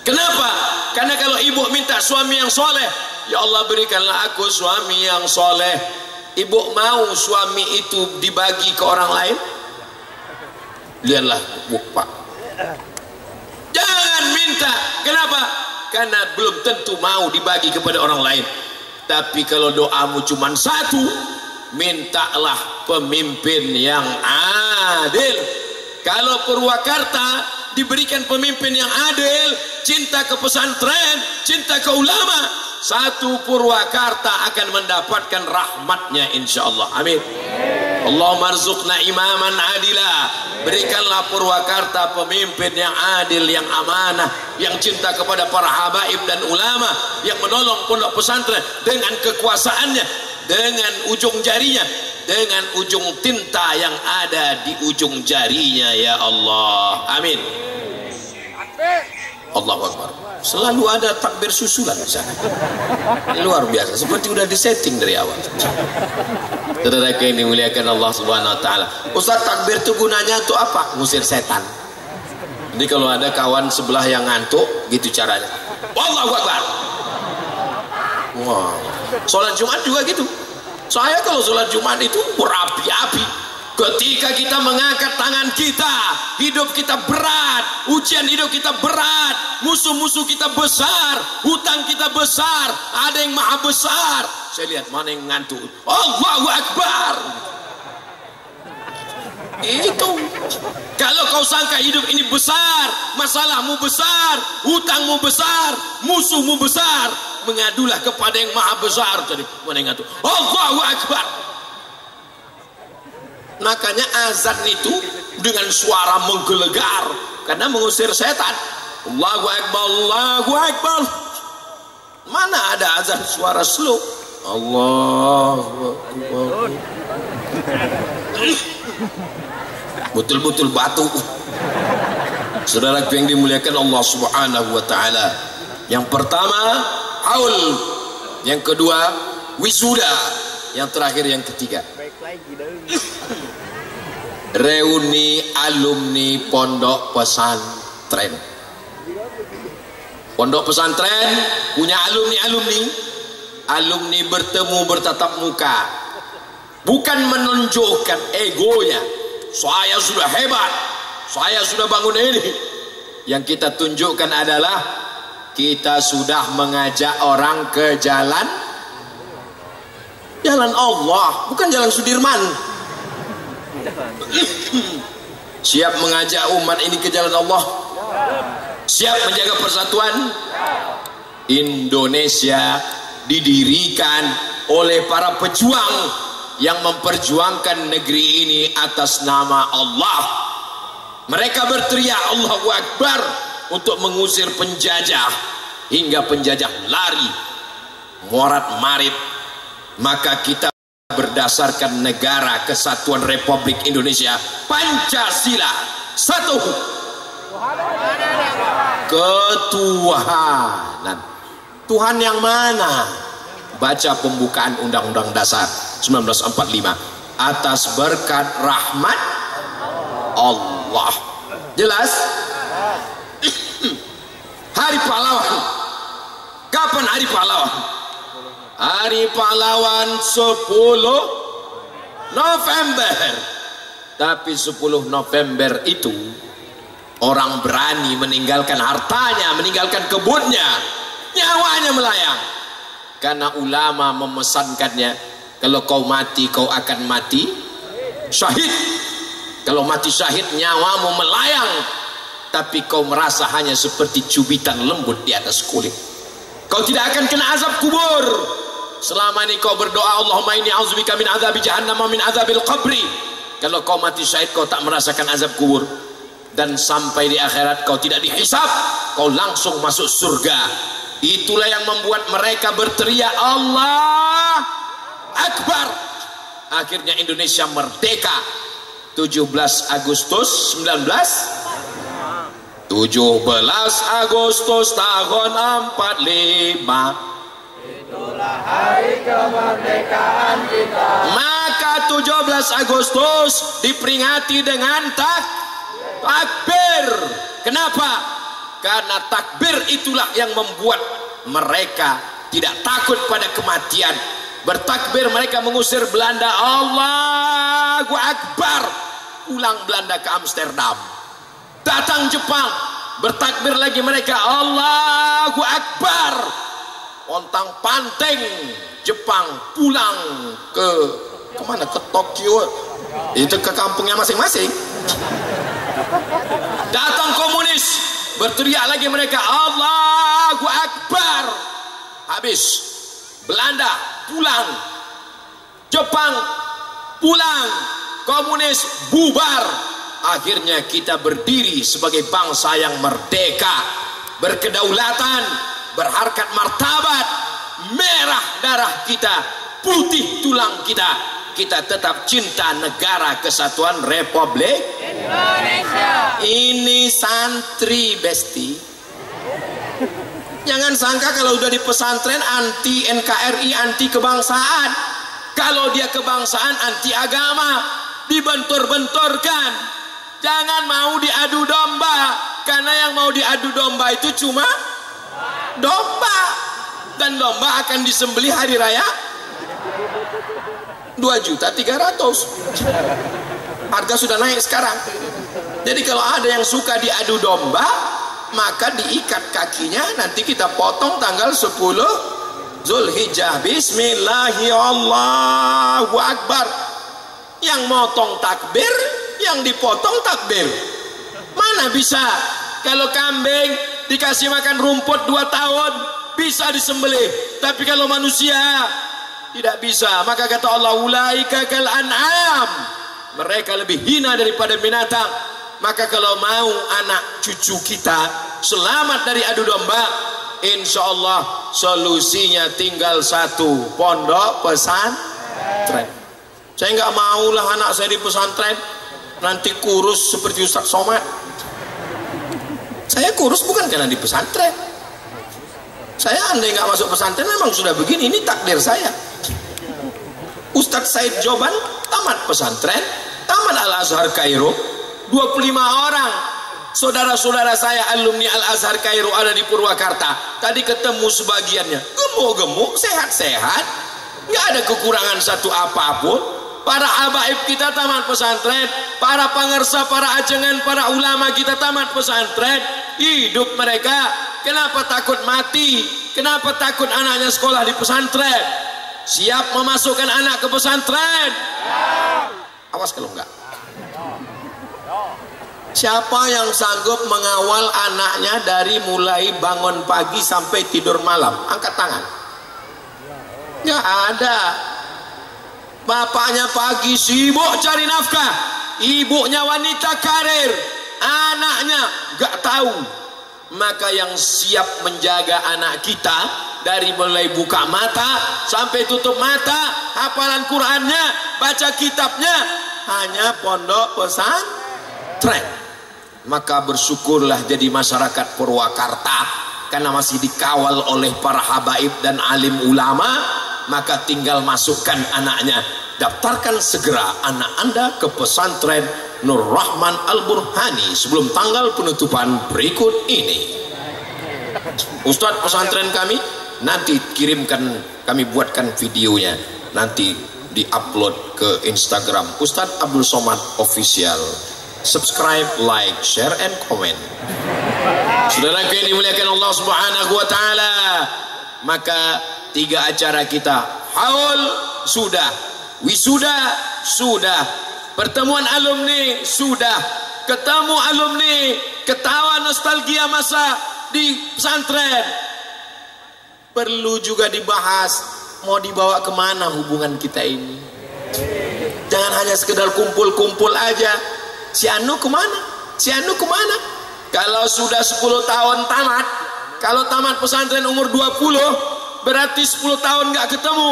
Kenapa? Karena kalau ibu minta suami yang soleh, ya Allah berikanlah aku suami yang soleh. Ibu mau suami itu dibagi ke orang lain? Lihatlah Pak, jangan minta. Kenapa? Karena belum tentu mau dibagi kepada orang lain. Tapi kalau doamu cuma satu, mintalah pemimpin yang adil. Kalau Purwakarta diberikan pemimpin yang adil, cinta ke pesantren, cinta ke ulama, satu Purwakarta akan mendapatkan rahmatnya insya Allah. Amin. Allahumma arzuqna imaman adila. Berikanlah Purwakarta pemimpin yang adil, yang amanah, yang cinta kepada para habaib dan ulama, yang menolong pondok pesantren dengan kekuasaannya, dengan ujung jarinya, dengan ujung tinta yang ada di ujung jarinya ya Allah. Amin. Allahu Akbar. Selalu ada takbir susulan di sana. Luar biasa, seperti udah disetting dari awal. Saudara yang dimuliakan Allah Subhanahu wa taala. Ustaz, takbir itu gunanya untuk apa? Ngusir setan. Jadi kalau ada kawan sebelah yang ngantuk, gitu caranya. Allahu Akbar. Wah. Salat Jumat juga gitu. Saya kalau salat Jumat itu berapi-api. Ketika kita mengangkat tangan kita, hidup kita berat, ujian hidup kita berat, musuh-musuh kita besar, hutang kita besar, ada yang maha besar. Saya lihat mana yang ngantuk. Allahu Akbar. Itu. Kalau kau sangka hidup ini besar, masalahmu besar, hutangmu besar, musuhmu besar, mengadulah kepada yang maha besar. Tadi mana yang ngantuk. Allahu Akbar. Makanya azan itu dengan suara menggelegar karena mengusir setan. Allahu Akbar, Allahu Akbar. Mana ada azan suara slow? Allahu Akbar. Betul-betul batu. Saudara yang dimuliakan Allah Subhanahu wa taala. Yang pertama haul, yang kedua wisuda, yang terakhir yang ketiga reuni alumni pondok pesantren. Pondok pesantren punya alumni bertemu bertatap muka, bukan menunjukkan egonya, saya sudah hebat, saya sudah bangun ini. Yang kita tunjukkan adalah kita sudah mengajak orang ke jalan Jalan Allah, bukan jalan Sudirman. Siap mengajak umat ini ke jalan Allah? Siap menjaga persatuan? Indonesia didirikan oleh para pejuang yang memperjuangkan negeri ini atas nama Allah. Mereka berteriak Allahu Akbar untuk mengusir penjajah, hingga penjajah lari morat marit. Maka kita berdasarkan Negara Kesatuan Republik Indonesia, Pancasila, satu ketuhanan. Tuhan yang mana? Baca pembukaan Undang-Undang Dasar 1945. Atas berkat rahmat Allah. Jelas? Hari Pahlawan. Kapan Hari Pahlawan? Hari Pahlawan 10 November. Tapi 10 November itu orang berani meninggalkan hartanya, meninggalkan kebunnya, nyawanya melayang. Karena ulama memesankannya, kalau kau mati kau akan mati syahid. Kalau mati syahid nyawamu melayang, tapi kau merasa hanya seperti cubitan lembut di atas kulit. Kau tidak akan kena azab kubur. Selama ini kau berdoa, Allahumma inni a'udzubika min azabi jahannam wa min azabil qabri. Kalau kau mati syahid kau tak merasakan azab kubur, dan sampai di akhirat kau tidak dihisab, kau langsung masuk surga. Itulah yang membuat mereka berteriak Allah Akbar. Akhirnya Indonesia merdeka 17 Agustus 17 Agustus tahun 45. Itulah hari kemerdekaan kita. Maka 17 Agustus diperingati dengan takbir. Kenapa? Karena takbir itulah yang membuat mereka tidak takut pada kematian. Bertakbir mereka mengusir Belanda. Allahu Akbar. Pulang Belanda ke Amsterdam. Datang Jepang, bertakbir lagi mereka. Allahu Akbar. Ontang panting Jepang pulang ke mana? Ke Tokyo. Itu ke kampungnya masing-masing. Datang komunis, berteriak lagi mereka. Allahu Akbar. Habis. Belanda pulang, Jepang pulang, komunis bubar. Akhirnya kita berdiri sebagai bangsa yang merdeka, berkedaulatan, berharkat martabat. Merah darah kita, putih tulang kita. Kita tetap cinta Negara Kesatuan Republik Indonesia. Ini santri besti. Jangan sangka kalau udah di pesantren anti NKRI, anti kebangsaan. Kalau dia kebangsaan anti agama, dibentur-benturkan. Jangan mau diadu domba, karena yang mau diadu domba itu cuma domba, dan domba akan disembelih hari raya 2.300.000. Harga sudah naik sekarang. Jadi kalau ada yang suka diadu domba, maka diikat kakinya, nanti kita potong tanggal 10 Zulhijjah. Bismillahirrahmanirrahim. Allahu Akbar. Yang motong takbir, yang dipotong takbir. Mana bisa? Kalau kambing dikasih makan rumput 2 tahun bisa disembelih, tapi kalau manusia tidak bisa. Maka kata Allah, ulaika kal an'am, mereka lebih hina daripada binatang. Maka kalau mau anak cucu kita selamat dari adu domba, insya Allah solusinya tinggal satu, pondok pesantren. Saya nggak maulah anak saya di pesantren nanti kurus seperti Ustaz Somad. Saya kurus bukan karena di pesantren. Saya andai nggak masuk pesantren memang sudah begini. Ini takdir saya. Ustaz Said Joban tamat pesantren, tamat Al-Azhar Kairo. 25 orang saudara-saudara saya alumni Al-Azhar Kairo ada di Purwakarta. Tadi ketemu sebagiannya gemuk-gemuk, sehat-sehat, nggak ada kekurangan satu apapun. Para habaib kita tamat pesantren, para pangersa, para ajengan, para ulama kita tamat pesantren. Hidup mereka, kenapa takut mati? Kenapa takut anaknya sekolah di pesantren? Siap memasukkan anak ke pesantren? Awas kalau enggak. Siapa yang sanggup mengawal anaknya dari mulai bangun pagi sampai tidur malam? Angkat tangan. Nggak ada. Bapaknya pagi sibuk cari nafkah, ibunya wanita karir, anaknya nggak tahu. Maka yang siap menjaga anak kita dari mulai buka mata sampai tutup mata, hafalan Qur'annya, baca kitabnya, hanya pondok pesantren. Maka bersyukurlah jadi masyarakat Purwakarta, karena masih dikawal oleh para habaib dan alim ulama. Maka tinggal masukkan anaknya, daftarkan segera anak Anda ke pesantren Nur Rahman Al-Burhani sebelum tanggal penutupan berikut ini. Ustadz pesantren kami, nanti kirimkan, kami buatkan videonya, nanti diupload ke Instagram Ustadz Abdul Somad Official. Subscribe, like, share, and comment. Saudaraku yang dimuliakan Allah Subhanahu wa Ta'ala, maka 3 acara kita, haul sudah, wisuda sudah, pertemuan alumni sudah, ketemu alumni, ketawa nostalgia masa di pesantren. Perlu juga dibahas, mau dibawa kemana hubungan kita ini. Jangan hanya sekedar kumpul-kumpul aja. Si Anu kemana? Si Anu kemana? Kalau sudah 10 tahun tamat, kalau tamat pesantren umur 20, berarti 10 tahun nggak ketemu.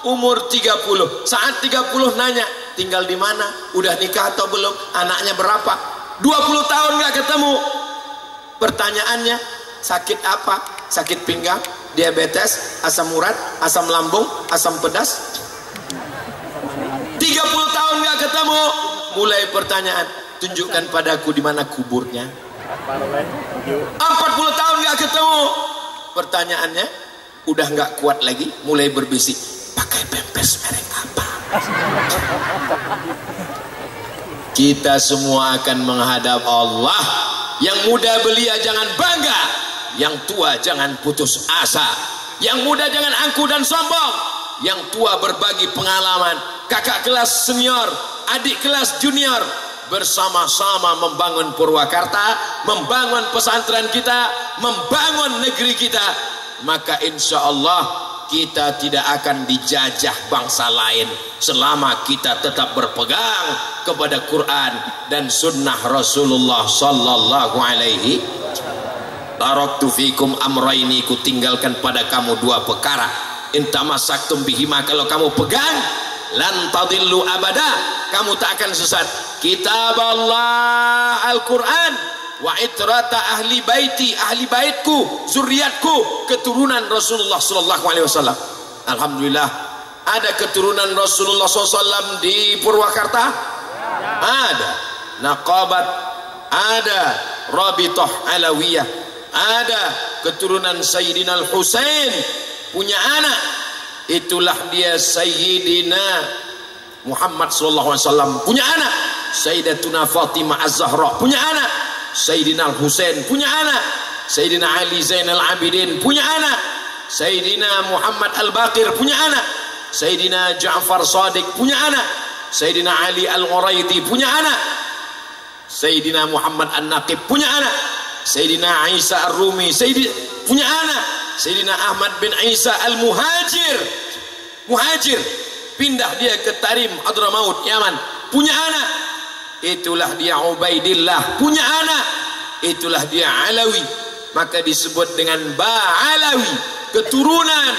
Umur 30, saat 30 nanya, tinggal di mana, udah nikah atau belum, anaknya berapa. 20 tahun nggak ketemu. Pertanyaannya, sakit apa? Sakit pinggang, diabetes, asam urat, asam lambung, asam pedas. 30 tahun nggak ketemu, mulai pertanyaan, tunjukkan padaku di mana kuburnya. 40 tahun nggak ketemu, pertanyaannya udah nggak kuat lagi, mulai berbisik, pakai pampers merek apa? Kita semua akan menghadap Allah. Yang muda belia jangan bangga, yang tua jangan putus asa, yang muda jangan angkuh dan sombong, yang tua berbagi pengalaman, kakak kelas senior, adik kelas junior, bersama-sama membangun Purwakarta, membangun pesantren kita, membangun negeri kita. Maka insya Allah kita tidak akan dijajah bangsa lain selama kita tetap berpegang kepada Quran dan sunnah Rasulullah sallallahu alaihi. Taraktu fikum amraini, ku tinggalkan pada kamu 2 perkara. Intamasaktum bihima, kalau kamu pegang, lan tadillu abada, kamu tak akan sesat. Kitab Allah Al-Quran, wa itrata ahli baiti, ahli baitku, zuriatku, keturunan Rasulullah sallallahu alaihi wasallam. Alhamdulillah, ada keturunan Rasulullah SAW di Purwakarta? Ada. Naqabat ada, Rabithah Alawiyah ada, keturunan Sayyidina Al-Husain punya anak, itulah dia Sayyidina Muhammad sallallahu alaihi wasallam punya anak, Sayyidatuna Fatimah Az-Zahra punya anak, Sayyidina Al-Husain punya anak, Sayyidina Ali Zainal Abidin punya anak, Sayyidina Muhammad Al-Baqir punya anak, Sayyidina Ja'far Shadiq punya anak, Sayyidina Ali Al-Ghuraidi punya anak, Sayyidina Muhammad An-Naqib punya anak, Sayyidina Isa Ar-Rumi punya anak, Sayyidina Ahmad bin Isa Al-Muhajir, muhajir, pindah dia ke Tarim Hadramaut Yaman, punya anak, itulah dia Ubaidillah punya anak, itulah dia Alawi, maka disebut dengan Ba'alawi, keturunan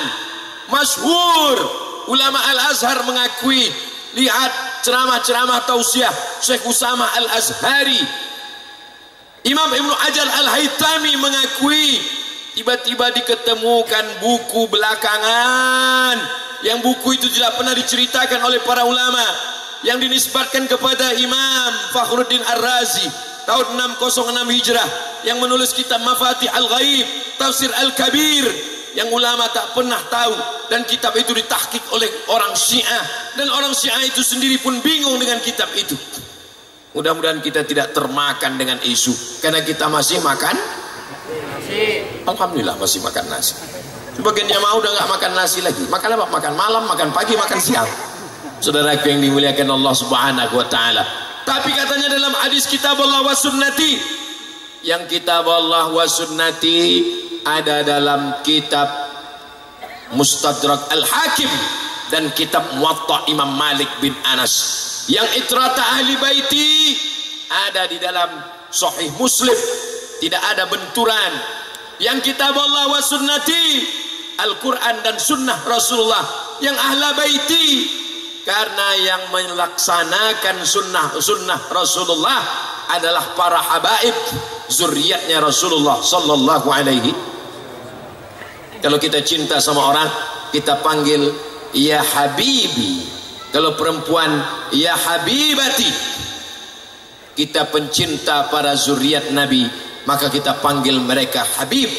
masyhur. Ulama Al-Azhar mengakui, lihat ceramah-ceramah tausiah Syekh Usama Al-Azhari, Imam Ibnu Hajar Al-Haytami mengakui, tiba-tiba diketemukan buku belakangan yang buku itu tidak pernah diceritakan oleh para ulama, yang dinisbatkan kepada Imam Fakhruddin Ar-Razi tahun 606 Hijrah, yang menulis kitab Mafatih Al-Ghaib, Tafsir Al-Kabir, yang ulama tak pernah tahu, dan kitab itu ditahqiq oleh orang Syiah, dan orang Syiah itu sendiri pun bingung dengan kitab itu. Mudah-mudahan kita tidak termakan dengan isu, karena kita masih makan nasi. Alhamdulillah masih makan nasi. Sebagian jamaah udah nggak makan nasi lagi. Makan apa? Makan malam, makan pagi, makan siang. Saudaraku yang dimuliakan Allah Subhanahu wa taala. Tapi katanya dalam hadis kitab Allah wa sunnati, yang kitab Allah wa sunnati ada dalam kitab Mustadrak Al-Hakim dan kitab Muwatta Imam Malik bin Anas. Yang itrata ahli baiti ada di dalam Sahih Muslim, tidak ada benturan. Yang kitab Allah wa sunnati, Al-Quran dan sunnah Rasulullah, yang ahla baiti, karena yang melaksanakan sunnah Rasulullah adalah para habaib, zuriatnya Rasulullah sallallahu alaihi. Kalau kita cinta sama orang, kita panggil ya habibi. Kalau perempuan, ya habibati. Kita pencinta para zuriat Nabi, maka kita panggil mereka habib.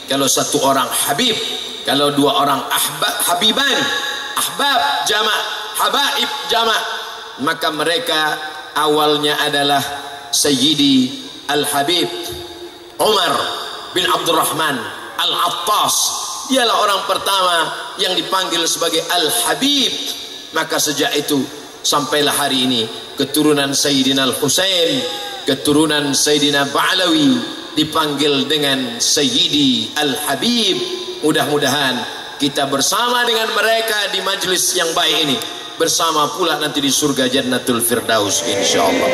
Kalau satu orang habib, kalau dua orang habiban, ahbab jama', habaib jama', maka mereka awalnya adalah Sayyidi Al-Habib Umar bin Abdurrahman Al-Attas. Dialah orang pertama yang dipanggil sebagai Al-Habib. Maka sejak itu sampailah hari ini keturunan Sayyidina Al-Husain, keturunan Sayyidina Ba'alawi dipanggil dengan Sayyidi Al-Habib. Mudah-mudahan kita bersama dengan mereka di majlis yang baik ini, bersama pula nanti di surga Jannatul Firdaus insyaallah.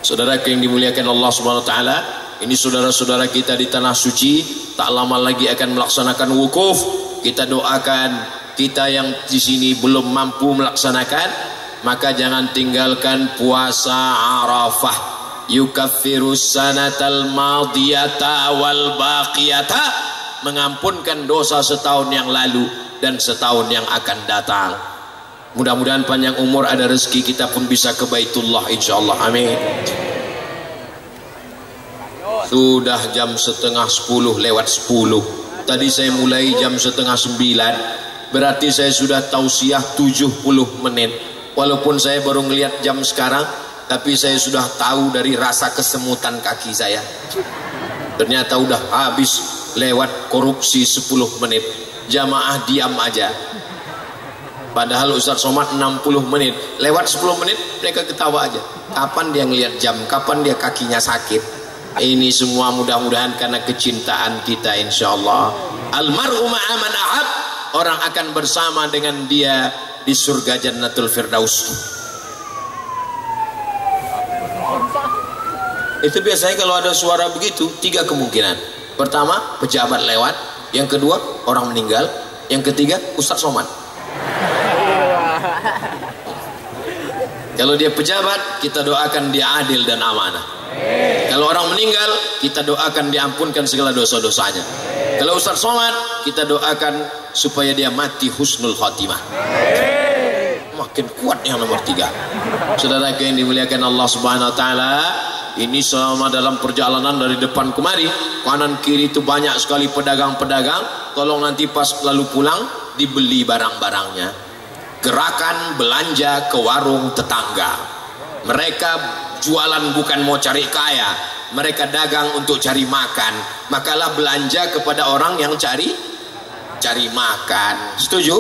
Saudaraku yang dimuliakan Allah Subhanahu wa taala, ini saudara-saudara kita di tanah suci tak lama lagi akan melaksanakan wukuf. Kita doakan, kita yang di sini belum mampu melaksanakan, maka jangan tinggalkan puasa Arafah. Yukaffirus sanatal madiyata wal baqiyata, mengampunkan dosa setahun yang lalu dan setahun yang akan datang. Mudah-mudahan panjang umur, ada rezeki, kita pun bisa ke Baitullah insyaallah. Amin. Sudah jam 9:30 lewat 10. Tadi saya mulai jam 8:30. Berarti saya sudah tausiah 70 menit. Walaupun saya baru ngelihat jam sekarang, tapi saya sudah tahu dari rasa kesemutan kaki saya. Ternyata udah habis lewat korupsi 10 menit. Jamaah diam aja. Padahal Ustaz Somad 60 menit. Lewat 10 menit mereka ketawa aja. Kapan dia ngelihat jam? Kapan dia kakinya sakit? Ini semua mudah-mudahan karena kecintaan kita insyaallah. Almar'u ma'a man ahab, orang akan bersama dengan dia di surga Jannatul Firdaus. Itu biasanya kalau ada suara begitu, 3 kemungkinan. Pertama, pejabat lewat. Yang kedua, orang meninggal. Yang ketiga, Ustaz Somad. Kalau dia pejabat, kita doakan dia adil dan amanah. Kalau orang meninggal, kita doakan diampunkan segala dosa-dosanya. Kalau Ustaz Somad, kita doakan supaya dia mati husnul khatimah. Makin kuat yang nomor 3. Saudara yang dimuliakan Allah Subhanahu wa taala, ini selama dalam perjalanan dari depan kemari, kanan kiri itu banyak sekali pedagang-pedagang. Tolong nanti pas lalu pulang dibeli barang-barangnya. Gerakan belanja ke warung tetangga. Mereka jualan bukan mau cari kaya, mereka dagang untuk cari makan. Makalah belanja kepada orang yang cari makan. Setuju?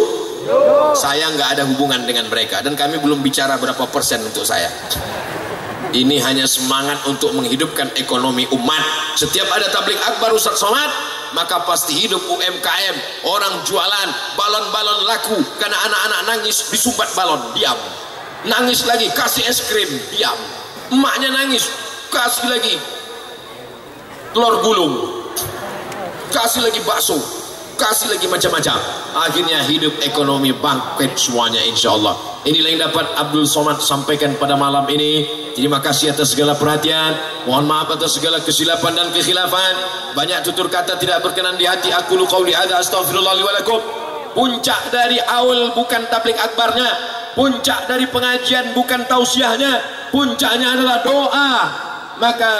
Saya nggak ada hubungan dengan mereka, dan kami belum bicara berapa persen untuk saya. Ini hanya semangat untuk menghidupkan ekonomi umat. Setiap ada tabligh akbar Ustaz Somad, maka pasti hidup UMKM. Orang jualan balon-balon laku karena anak-anak nangis disumbat balon, diam. Nangis lagi, kasih es krim, diam. Emaknya nangis, kasih lagi telur gulung, kasih lagi bakso, kasih lagi macam-macam. Akhirnya hidup ekonomi bangkit semuanya insyaallah. Inilah yang dapat Abdul Somad sampaikan pada malam ini. Terima kasih atas segala perhatian. Mohon maaf atas segala kesilapan dan kekhilafan. Banyak tutur kata tidak berkenan di hati. Aku lu qauli hadza astaghfirullah li wa lakum. Puncak dari awal bukan tabligh akbarnya, puncak dari pengajian bukan tausiahnya, puncaknya adalah doa. Maka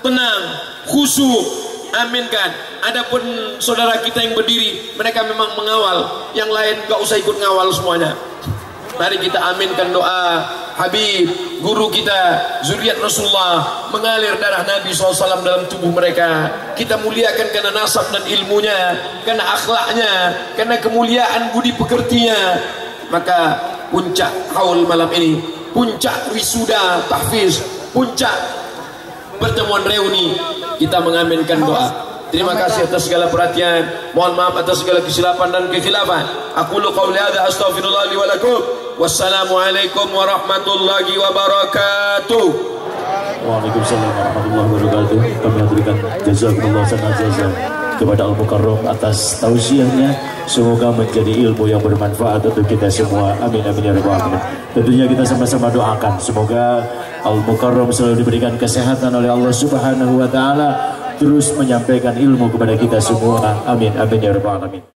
tenang, khusyuk, aminkan. Adapun saudara kita yang berdiri, mereka memang mengawal, yang lain gak usah ikut ngawal semuanya. Mari kita aminkan doa Habib, guru kita, zuriat Rasulullah, mengalir darah Nabi SAW dalam tubuh mereka. Kita muliakan karena nasab dan ilmunya, karena akhlaknya, karena kemuliaan budi pekertinya. Maka puncak haul malam ini, puncak wisuda tahfiz, puncak pertemuan reuni, kita mengaminkan doa. Terima kasih atas segala perhatian. Mohon maaf atas segala kesilapan dan kekhilafan. Aqulu qawli hadza astaghfirullah li wa lakum. Wassalamualaikum warahmatullahi wabarakatuh. Waalaikumsalam warahmatullahi wabarakatuh. Kami aturkan jazakumullah khairan jazaa kepada Al-Mukarram atas tausiahnya. Semoga menjadi ilmu yang bermanfaat untuk kita semua. Amin amin ya rabbal alamin. Tentunya kita sama-sama doakan semoga Al-Mukarram selalu diberikan kesehatan oleh Allah Subhanahu wa taala, terus menyampaikan ilmu kepada kita semua. Amin amin ya rabbal alamin.